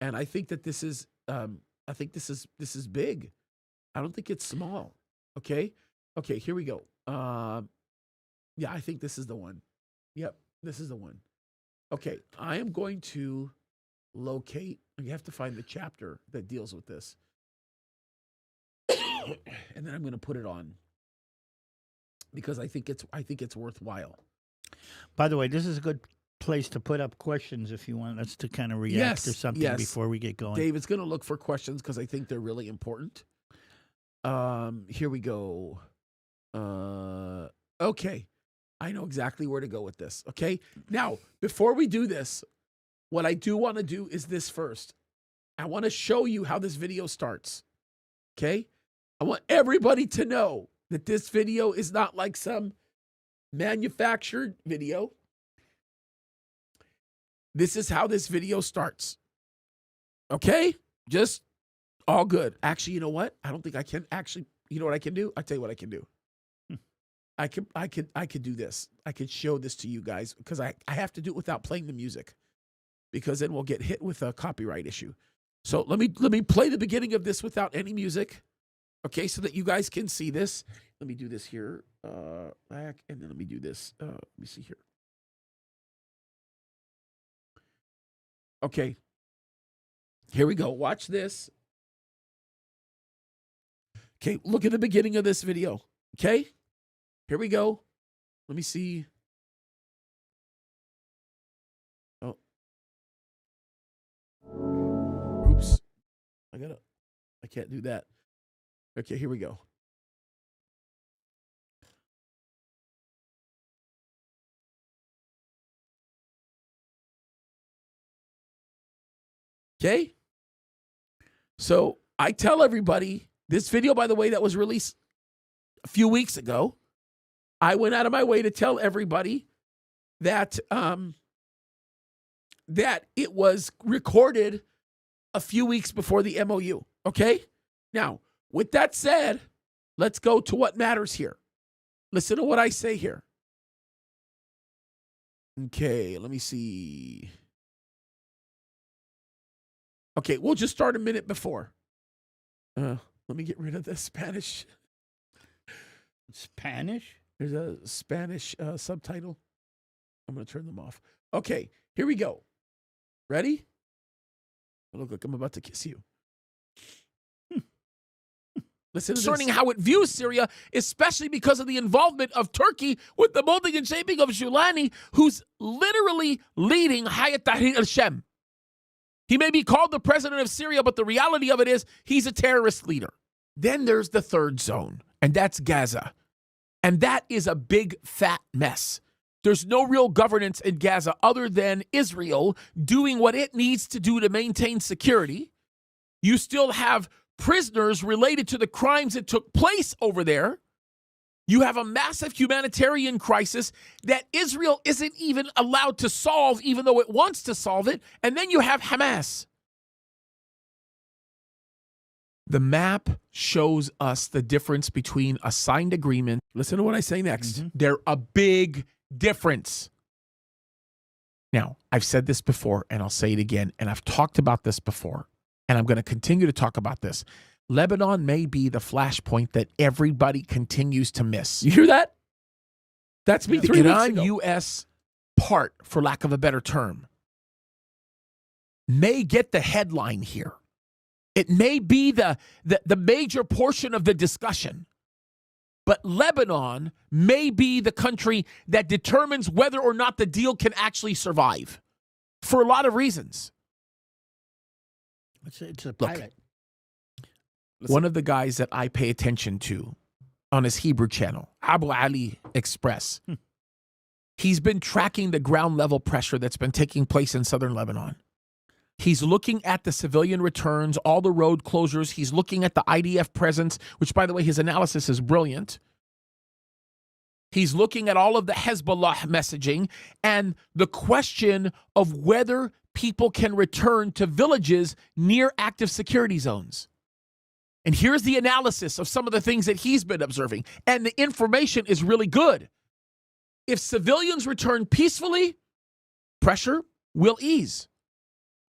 And I think that this is this is big. I don't think it's small. Okay? Okay, here we go. Yeah, I think this is the one. Yep, this is the one. Okay, I am going to locate. You have to find the chapter that deals with this. And then I'm going to put it on because I think it's worthwhile. By the way, this is a good place to put up questions if you want us to kind of react to something before we get going. David's going to look for questions because I think they're really important. Here we go. Okay. I know exactly where to go with this. Okay. Now, before we do this, what I do want to do is this first. I want to show you how this video starts. Okay. I want everybody to know that this video is not like some manufactured video. This is how this video starts. Okay? Just all good. Actually, you know what? I don't think I can actually, you know what I can do? I'll tell you what I can do. I could do this. I could show this to you guys because I have to do it without playing the music because then we'll get hit with a copyright issue. So let me play the beginning of this without any music. Okay, so that you guys can see this. Let me do this here. Back, and then let me do this. Let me see here. Okay. Here we go. Watch this. Okay, look at the beginning of this video. Okay? Here we go. Let me see. Oh. Oops. I can't do that. Okay, here we go. Okay? So I tell everybody, this video, by the way, that was released a few weeks ago, I went out of my way to tell everybody that that it was recorded a few weeks before the MOU. Okay? Now, with that said, let's go to what matters here. Listen to what I say here. Okay, let me see. Okay, we'll just start a minute before. Let me get rid of the Spanish. Spanish? There's a Spanish subtitle. I'm going to turn them off. Okay, here we go. Ready? I look like I'm about to kiss you. Listen to concerning how it views Syria, especially because of the involvement of Turkey with the molding and shaping of Julani, who's literally leading Hayat Tahrir al-Shem. He may be called the president of Syria, but the reality of it is he's a terrorist leader. Then there's the third zone, and that's Gaza. And that is a big, fat mess. There's no real governance in Gaza other than Israel doing what it needs to do to maintain security. You still have prisoners related to the crimes that took place over there. You have a massive humanitarian crisis that Israel isn't even allowed to solve, even though it wants to solve it. And then you have Hamas. The map shows us the difference between a signed agreement. Listen to what I say next. Mm-hmm. They're a big difference. Now, I've said this before, and I'll say it again, and I've talked about this before, and I'm going to continue to talk about this. Lebanon may be the flashpoint that everybody continues to miss. You hear that? That's me 3 weeks ago. The Iran-U.S. part, for lack of a better term, may get the headline here. It may be the major portion of the discussion. But Lebanon may be the country that determines whether or not the deal can actually survive for a lot of reasons. It's a pilot. One of the guys that I pay attention to on his Hebrew channel, Abu Ali Express, he's been tracking the ground level pressure that's been taking place in southern Lebanon. He's looking at the civilian returns, all the road closures. He's looking at the IDF presence, which, by the way, his analysis is brilliant. He's looking at all of the Hezbollah messaging and the question of whether people can return to villages near active security zones. And here's the analysis of some of the things that he's been observing. And the information is really good. If civilians return peacefully, pressure will ease.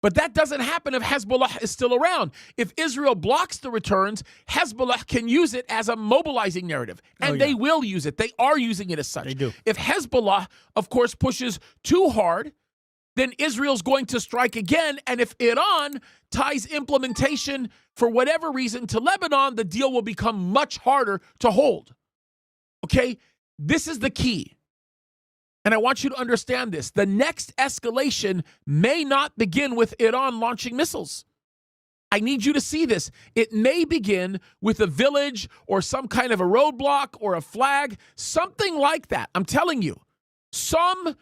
But that doesn't happen if Hezbollah is still around. If Israel blocks the returns, Hezbollah can use it as a mobilizing narrative. And they will use it. They are using it as such. They do. If Hezbollah, of course, pushes too hard, then Israel's going to strike again. And if Iran ties implementation for whatever reason to Lebanon, the deal will become much harder to hold. Okay? This is the key. And I want you to understand this. The next escalation may not begin with Iran launching missiles. I need you to see this. It may begin with a village or some kind of a roadblock or a flag, something like that. I'm telling you, some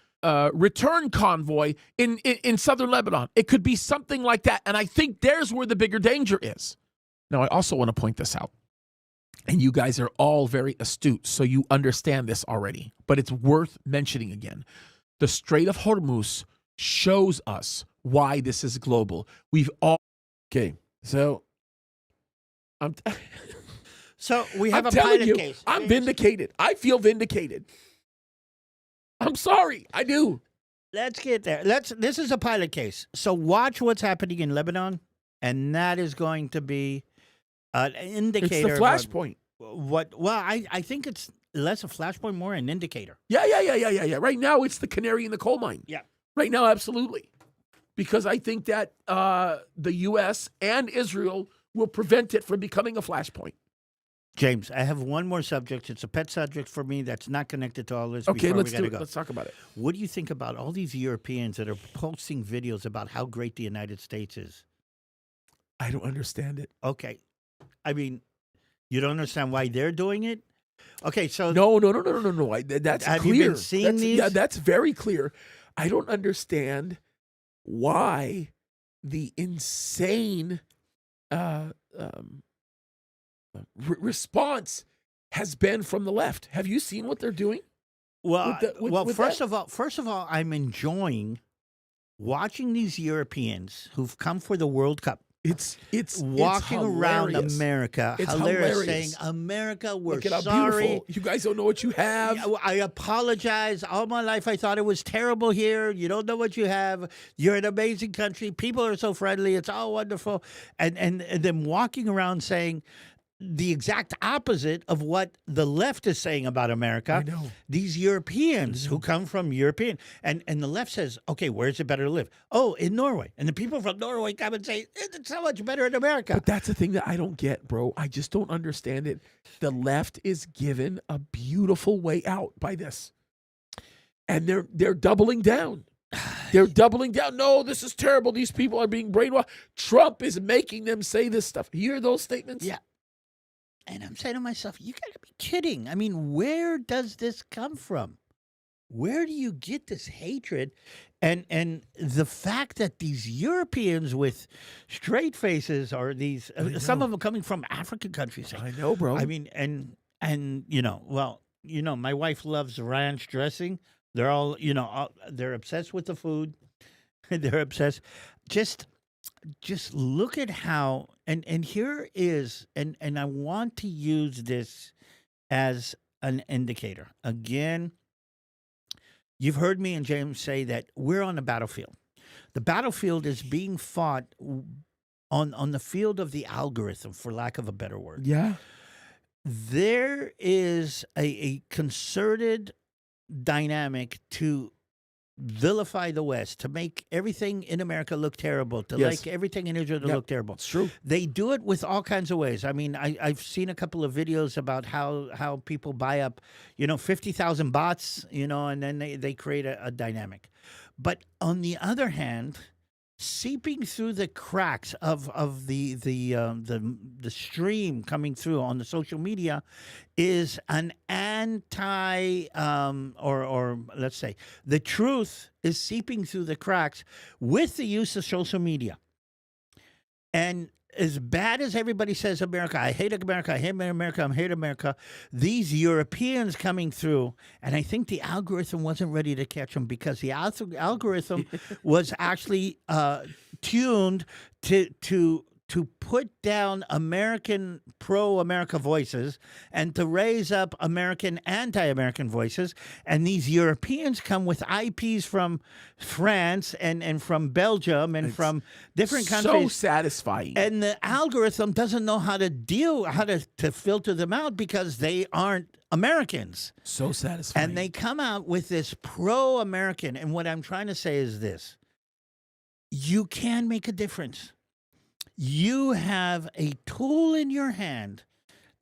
return convoy in southern Lebanon. It could be something like that. And I think there's where the bigger danger is. Now, I also want to point this out. And you guys are all very astute, so you understand this already. But it's worth mentioning again. The Strait of Hormuz shows us why this is global. We've all... Okay, so... So we have I'm a telling pilot you, case. I'm vindicated. I feel vindicated. I'm sorry. I do. Let's get there. This is a pilot case. So watch what's happening in Lebanon, and that is going to be an indicator. It's the flashpoint. Well, I think it's less a flashpoint, more an indicator. Yeah. Right now, it's the canary in the coal mine. Yeah. Right now, absolutely. Because I think that the U.S. and Israel will prevent it from becoming a flashpoint. James, I have one more subject. It's a pet subject for me that's not connected to all this. Okay, before let's we gotta do it. go. Let's talk about it. What do you think about all these Europeans that are posting videos about how great the United States is? I don't understand it. Okay. I mean, you don't understand why they're doing it? Okay, so... No. That's Have clear. you been seeing these? Yeah, that's very clear. I don't understand why the insane response has been from the left. Have you seen what they're doing? Well, with first that? of all, I'm enjoying watching these Europeans who've come for the World Cup. It's Walking around hilarious. America, It's hilarious, hilarious. saying, America, we're Look at how sorry. beautiful. You guys don't know what you have. Yeah, I apologize. All my life I thought it was terrible here. You don't know what you have. You're an amazing country. People are so friendly. It's all wonderful. And then walking around saying the exact opposite of what the left is saying about America. I know. These Europeans who come from European. And the left says, okay, where's it better to live? Oh, in Norway. And the people from Norway come and say, it's so much better in America. But that's the thing that I don't get, bro. I just don't understand it. The left is given a beautiful way out by this. And they're doubling down. They're doubling down. No, this is terrible. These people are being brainwashed. Trump is making them say this stuff. You hear those statements? Yeah. And I'm saying to myself, you got to be kidding. I mean, where does this come from? Where do you get this hatred? And the fact that these Europeans with straight faces are these, some of them coming from African countries. I know, bro. I mean, and my wife loves ranch dressing. They're all, they're obsessed with the food. They're obsessed. Just look at how, and here is, and I want to use this as an indicator. Again, you've heard me and James say that we're on the battlefield. The battlefield is being fought on the field of the algorithm, for lack of a better word. Yeah. There is a concerted dynamic to vilify the West, to make everything in America look terrible, to Yes. like everything in Israel to look terrible. It's true. They do it with all kinds of ways. I mean, I've seen a couple of videos about how people buy up, 50,000 bots, and then they create a dynamic. But on the other hand, seeping through the cracks of the stream coming through on the social media is an anti or let's say the truth is seeping through the cracks with the use of social media. And as bad as everybody says America, I hate America, I hate America, I hate America, these Europeans coming through, and I think the algorithm wasn't ready to catch them because the algorithm was actually tuned to to put down American pro-America voices and to raise up American anti-American voices. And these Europeans come with IPs from France and from Belgium and from different So countries. satisfying. And the algorithm doesn't know how to filter them out because they aren't Americans. So satisfying. And they come out with this pro-American. And what I'm trying to say is this. You can make a difference. You have a tool in your hand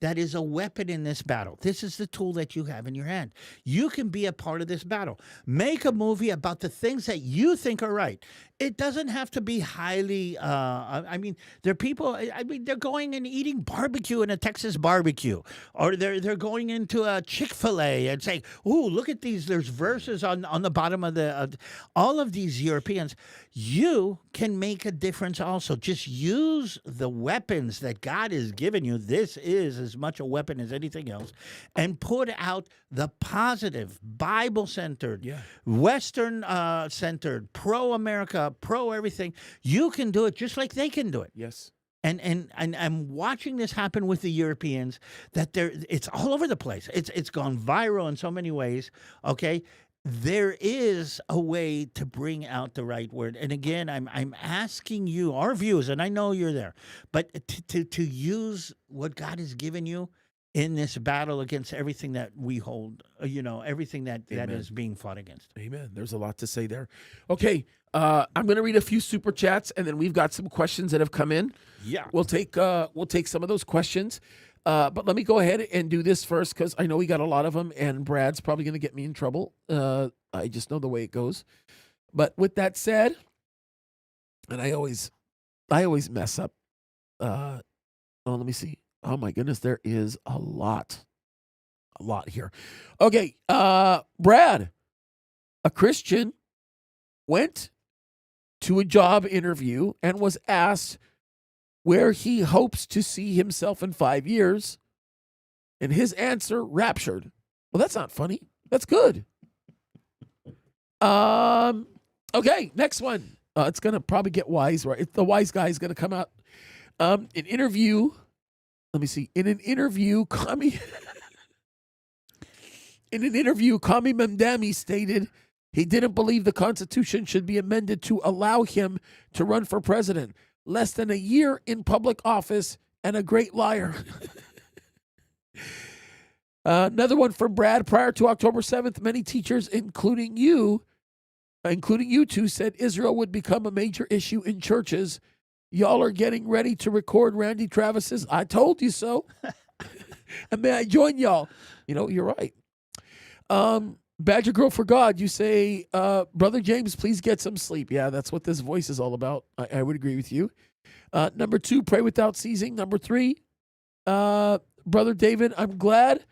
that is a weapon in this battle. This is the tool that you have in your hand. You can be a part of this battle. Make a movie about the things that you think are right. It doesn't have to be highly, I mean, there are people, I mean, they're going and eating barbecue in a Texas barbecue. Or they're going into a Chick-fil-A and saying, ooh, look at these, there's verses on the bottom of all of these Europeans. You can make a difference also. Just use the weapons that God has given you. This is as much a weapon as anything else. And put out the positive, Bible-centered, Western-centered, pro-America, pro-everything. You can do it just like they can do it. Yes. And I'm watching this happen with the Europeans, that it's all over the place. It's gone viral in so many ways, okay? There is a way to bring out the right word. And again, I'm asking you, our viewers, and I know you're there, but to use what God has given you in this battle against everything that we hold, everything that is being fought against. Amen. There's a lot to say there. Okay, I'm going to read a few super chats, and then we've got some questions that have come in. Yeah. We'll take some of those questions. But let me go ahead and do this first because I know we got a lot of them, and Brad's probably going to get me in trouble. I just know the way it goes. But with that said, and I always mess up. Let me see. Oh my goodness, there is a lot here. Okay, Brad, a Christian, went to a job interview and was asked where he hopes to see himself in 5 years. And his answer, raptured. Well, that's not funny. That's good. Okay, next one. It's going to probably get wise, right? The wise guy is going to come out. An interview. Let me see. In an interview, Kami Mamdani stated he didn't believe the Constitution should be amended to allow him to run for president. Less than a year in public office and a great liar. Another one from Brad. Prior to October 7th, many teachers, including you two, said Israel would become a major issue in churches. Y'all are getting ready to record Randy Travis's I Told You So. And may I join y'all? You're right. Badger Girl for God, you say, Brother James, please get some sleep. Yeah, that's what this voice is all about. I would agree with you. Number 2, pray without ceasing. Number 3, Brother David, I'm glad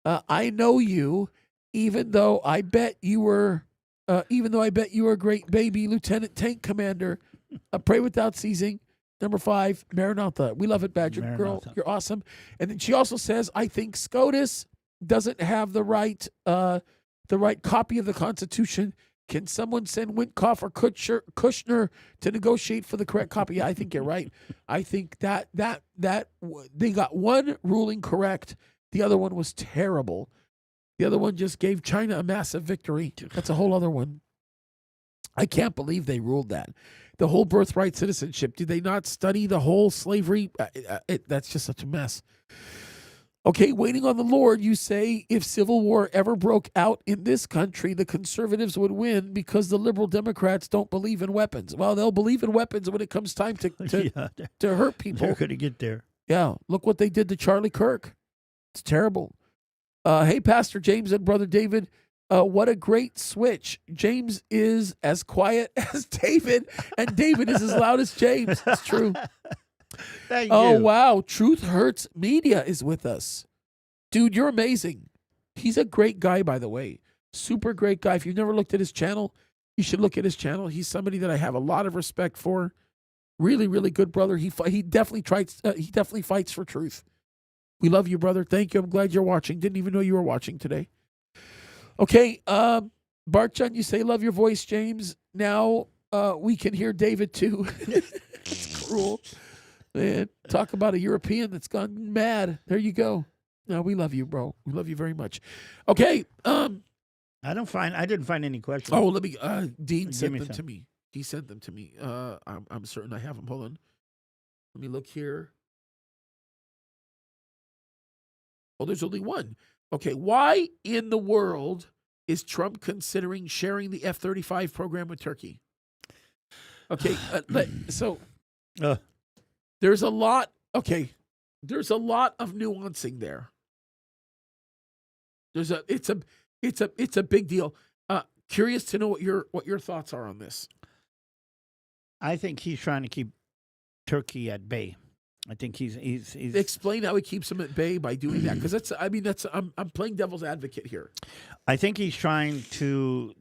I know you, even though I bet you were a great baby Lieutenant Tank Commander. Pray without ceasing. Number 5, Maranatha. We love it, Badger Girl. You're awesome. And then she also says, I think SCOTUS doesn't have the right copy of the Constitution. Can someone send Witkoff or Kushner to negotiate for the correct copy? Yeah, I think you're right. I think that they got one ruling correct. The other one was terrible. The other one just gave China a massive victory. That's a whole other one. I can't believe they ruled that. The whole birthright citizenship. Did they not study the whole slavery? That's just such a mess. Okay, waiting on the Lord, you say if civil war ever broke out in this country, the conservatives would win because the liberal Democrats don't believe in weapons. Well, they'll believe in weapons when it comes time to hurt people. They're going to get there. Yeah, look what they did to Charlie Kirk. It's terrible. Hey, Pastor James and Brother David, what a great switch. James is as quiet as David, and David is as loud as James. It's true. Thank you. Wow. Truth Hurts Media is with us. Dude, you're amazing. He's a great guy, by the way. Super great guy. If you've never looked at his channel, you should look at his channel. He's somebody that I have a lot of respect for. Really, really good brother. He definitely fights for truth. We love you, brother. Thank you. I'm glad you're watching. Didn't even know you were watching today. Okay, Bartchan, you say love your voice, James. Now we can hear David too. It's cruel. Man, talk about a European that's gone mad. There you go. No, we love you, bro. We love you very much. Okay. I didn't find any questions. Oh, let me. Dean Give sent me them some. to me. He sent them to me. I'm certain I have them. Hold on. Let me look here. Oh, there's only one. Okay. Why in the world is Trump considering sharing the F-35 program with Turkey? Okay. So Uh, there's a lot. Okay. There's a lot of nuancing there. It's a big deal. Curious to know what your thoughts are on this. I think he's trying to keep Turkey at bay. I think he's Explain how he keeps them at bay by doing that, because I'm playing devil's advocate here. I think he's trying to.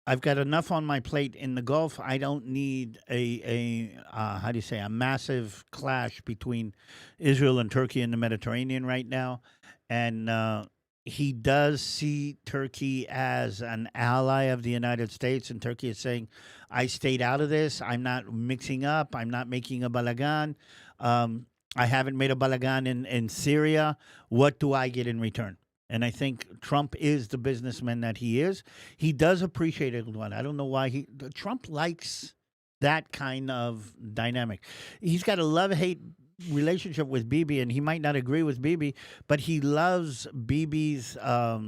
I've got enough on my plate in the Gulf. I don't need a how do you say, a massive clash between Israel and Turkey in the Mediterranean right now, and he does see Turkey as an ally of the United States, and Turkey is saying, "I stayed out of this. I'm not mixing up. I'm not making a balagan. I haven't made a balagan in Syria. What do I get in return?" And I think Trump is the businessman that he is. He does appreciate Erdogan. I don't know why Trump likes that kind of dynamic. He's got a love-hate relationship with Bibi, and he might not agree with Bibi, but he loves Bibi's how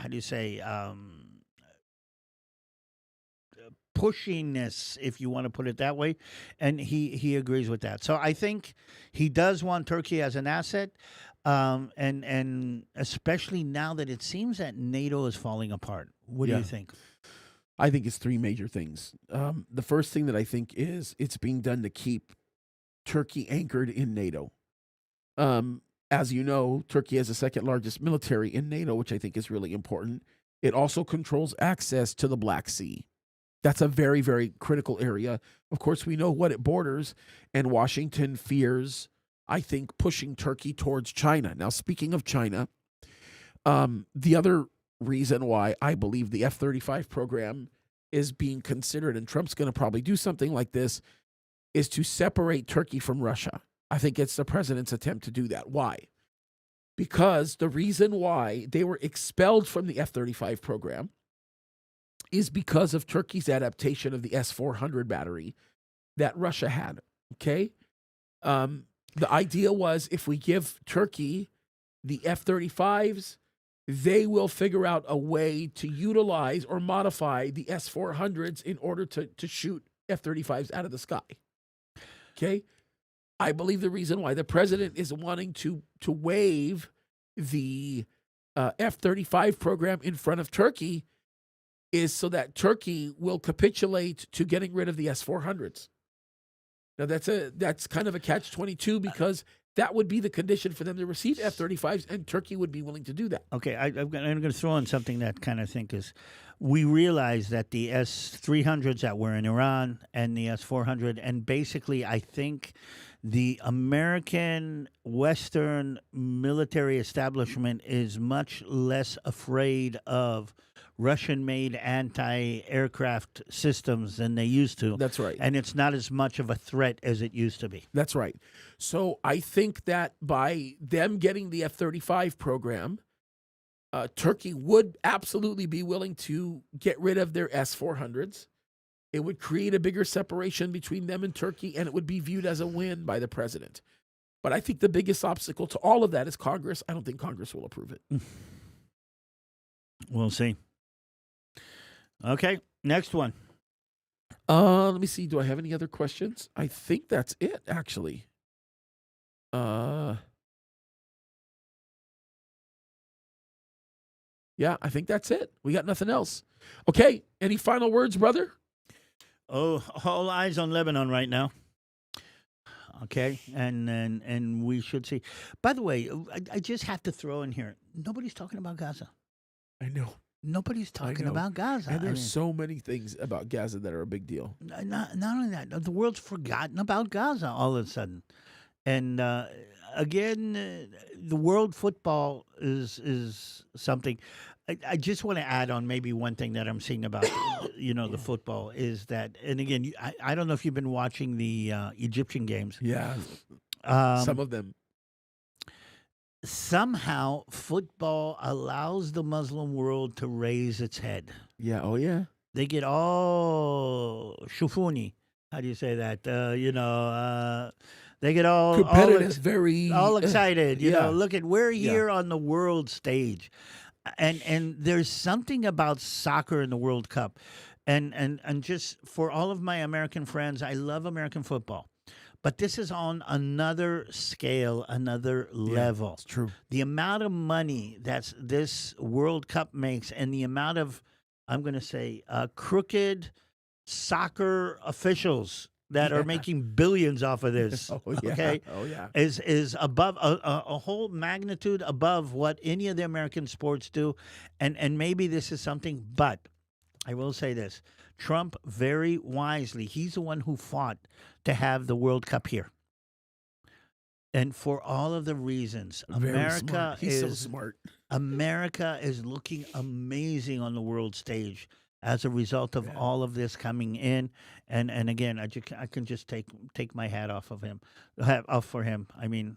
do you say, pushiness, if you want to put it that way, and he agrees with that. So I think he does want Turkey as an asset. And especially now that it seems that NATO is falling apart. What do you think? I think it's three major things. The first thing that I think is it's being done to keep Turkey anchored in NATO. As you know, Turkey has the second largest military in NATO, which I think is really important. It also controls access to the Black Sea. That's a very, very critical area. Of course, we know what it borders, and Washington fears, I think, pushing Turkey towards China. Now, speaking of China, the other reason why I believe the F-35 program is being considered, and Trump's going to probably do something like this, is to separate Turkey from Russia. I think it's the president's attempt to do that. Why? Because the reason why they were expelled from the F-35 program is because of Turkey's adaptation of the S-400 battery that Russia had, okay? The idea was if we give Turkey the F-35s, they will figure out a way to utilize or modify the S-400s in order to shoot F-35s out of the sky. Okay? I believe the reason why the president is wanting to waive the F-35 program in front of Turkey is so that Turkey will capitulate to getting rid of the S-400s. Now, that's kind of a catch-22 because that would be the condition for them to receive F-35s, and Turkey would be willing to do that. Okay, I'm going to throw in something that kind of think is, we realize that the S-300s that were in Iran and the S-400, and basically I think the American Western military establishment is much less afraid of Russian-made anti-aircraft systems than they used to. That's right. And it's not as much of a threat as it used to be. That's right. So I think that by them getting the F-35 program, Turkey would absolutely be willing to get rid of their S-400s. It would create a bigger separation between them and Turkey, and it would be viewed as a win by the president. But I think the biggest obstacle to all of that is Congress. I don't think Congress will approve it. We'll see. Okay, next one. Let me see. Do I have any other questions? I think that's it, actually. Yeah, I think that's it. We got nothing else. Okay, any final words, brother? Oh, all eyes on Lebanon right now. Okay, and we should see. By the way, I just have to throw in here, nobody's talking about Gaza. I know. Nobody's talking about Gaza. And there's so many things about Gaza that are a big deal. Not only that, the world's forgotten about Gaza all of a sudden. And again, the world football is something. I just want to add on maybe one thing that I'm seeing about the football is that, and again, I don't know if you've been watching the Egyptian games. Yeah, some Um, of them. Somehow, football allows the Muslim world to raise its head. Yeah. Oh yeah. They get all shufuni. How do you say that? They get Competitive, very all excited. yeah. Look at we're Yeah. here on the world stage, and there's something about soccer in the World Cup, and just for all of my American friends, I love American football, but this is on another scale, another level. It's true. The amount of money that this World Cup makes, and the amount of, I'm going to say, crooked soccer officials that are making billions off of this. Oh yeah. Okay, Oh yeah. is above a whole magnitude above what any of the American sports do, and maybe this is something. But I will say this: Trump very wisely, he's the one who fought to have the World Cup here. And for all of the reasons, Very America smart. He's so is smart. America is looking amazing on the world stage as a result of all of this coming in. And again, I can just take my hat off of him, off for him. I mean,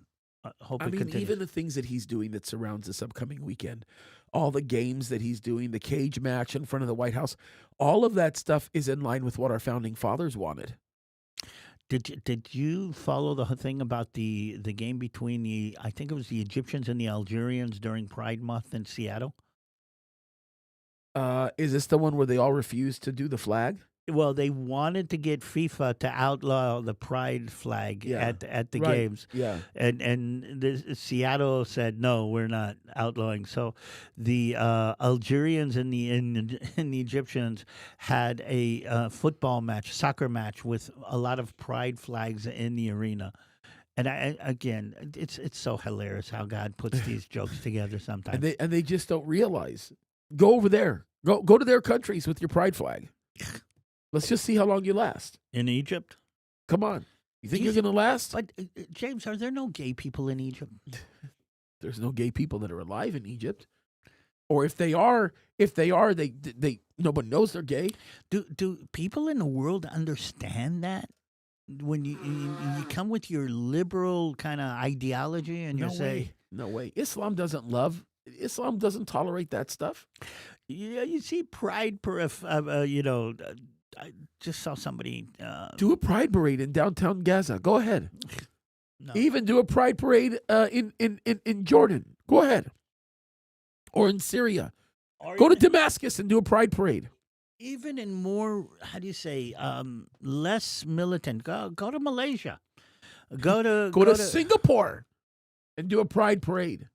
hope I it mean, continues. even the things that he's doing that surrounds this upcoming weekend, all the games that he's doing, the cage match in front of the White House, all of that stuff is in line with what our founding fathers wanted. Did you follow the thing about the game between I think it was the Egyptians and the Algerians during Pride Month in Seattle? Is this the one where they all refused to do the flag? Well, they wanted to get FIFA to outlaw the pride flag Yeah. at the Right. games, Yeah. and Seattle said no, we're not outlawing. So the Algerians and the Egyptians had a football match, soccer match with a lot of pride flags in the arena. And again, it's so hilarious how God puts these jokes together sometimes. And they just don't realize. Go over there. Go to their countries with your pride flag. Let's just see how long you last. In Egypt? Come on. You think Do you you're going to last? But, James, are there no gay people in Egypt? There's no gay people that are alive in Egypt. Or if they are, they nobody knows they're gay. Do people in the world understand that? When you come with your liberal kind of ideology and you say, No way. Islam doesn't tolerate that stuff. yeah, you see pride I just saw somebody Do a pride parade in downtown Gaza. Go ahead. no. Even do a pride parade in Jordan. Go ahead. Or in Syria. Or Go to even- Damascus and do a pride parade. even in more, how do you say, less militant. Go to Malaysia. Go to Singapore and do a pride parade.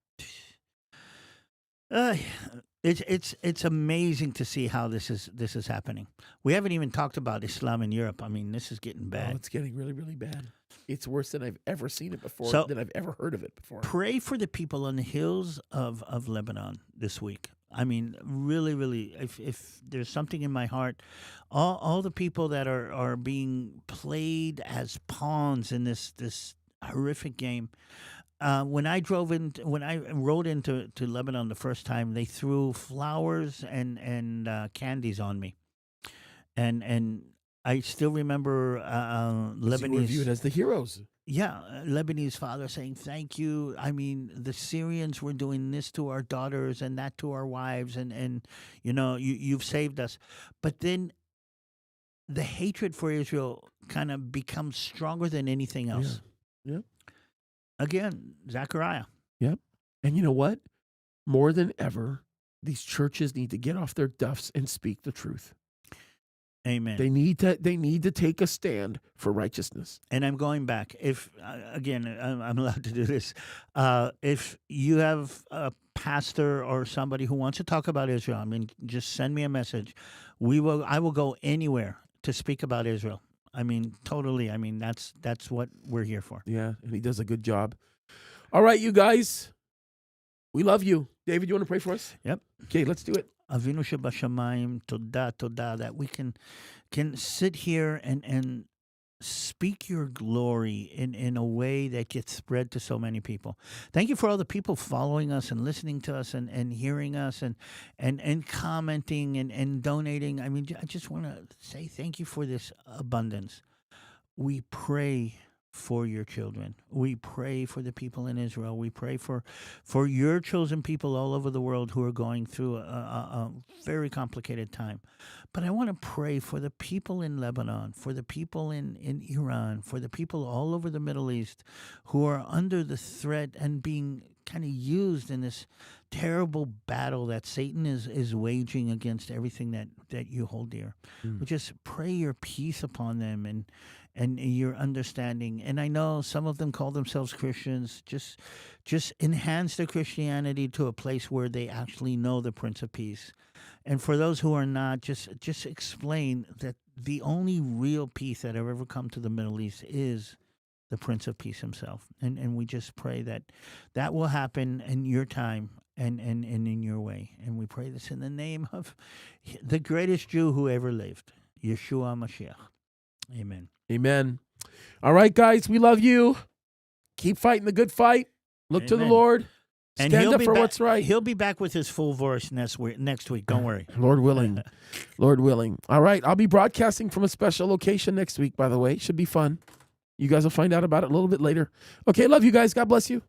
It's amazing to see how this is happening. We haven't even talked about Islam in Europe. I mean, this is getting Oh, bad. it's getting really, really bad. It's worse than I've ever seen it before, So- than I've ever heard of it before. Pray for the people on the hills of Lebanon this week. I mean, really, really, if there's something in my heart, all the people that are being played as pawns in this horrific game. When I rode into Lebanon the first time, they threw flowers and candies on me, and I still remember You were Lebanese. viewed as the heroes. Yeah, Lebanese father saying thank you. I mean, the Syrians were doing this to our daughters and that to our wives, and you've saved us. But then the hatred for Israel kind of becomes stronger than anything else. Yeah. Again, Zechariah. And you know what? More than ever, these churches need to get off their duffs and speak the truth. Amen. They need to take a stand for righteousness. And I'm going back. If again, I'm allowed to do this. If you have a pastor or somebody who wants to talk about Israel, I mean, just send me a message. I will go anywhere to speak about Israel. I mean, totally. I mean, that's what we're here for. Yeah, and he does a good job. All right, you guys. We love you. David, you want to pray for us? Yep. Okay, let's do it. Avinu Shebashamayim, toda, that we can sit here and speak your glory in a way that gets spread to so many people. Thank you for all the people following us and listening to us and hearing us and commenting and donating. I mean, I just want to say thank you for this abundance. We pray for your children. We pray for the people in Israel. We pray for your chosen people all over the world who are going through a very complicated time. But I want to pray for the people in Lebanon, for the people in Iran, for the people all over the Middle East who are under the threat and being kind of used in this terrible battle that Satan is waging against everything that you hold dear. We just pray your peace upon them and your understanding. And I know some of them call themselves Christians. Just enhance their Christianity to a place where they actually know the Prince of Peace. And for those who are not, just explain that the only real peace that have ever come to the Middle East is the Prince of Peace himself. And we just pray that will happen in your time and in your way. And we pray this in the name of the greatest Jew who ever lived, Yeshua Mashiach. Amen. Amen. All right, guys, we love you. Keep fighting the good fight. Look to the Amen. Lord. And Stand he'll up be for back, what's right. He'll be back with his full voice next week. Don't worry. Lord willing. Lord willing. All right, I'll be broadcasting from a special location next week, by the way. Should be fun. You guys will find out about it a little bit later. Okay, love you guys. God bless you.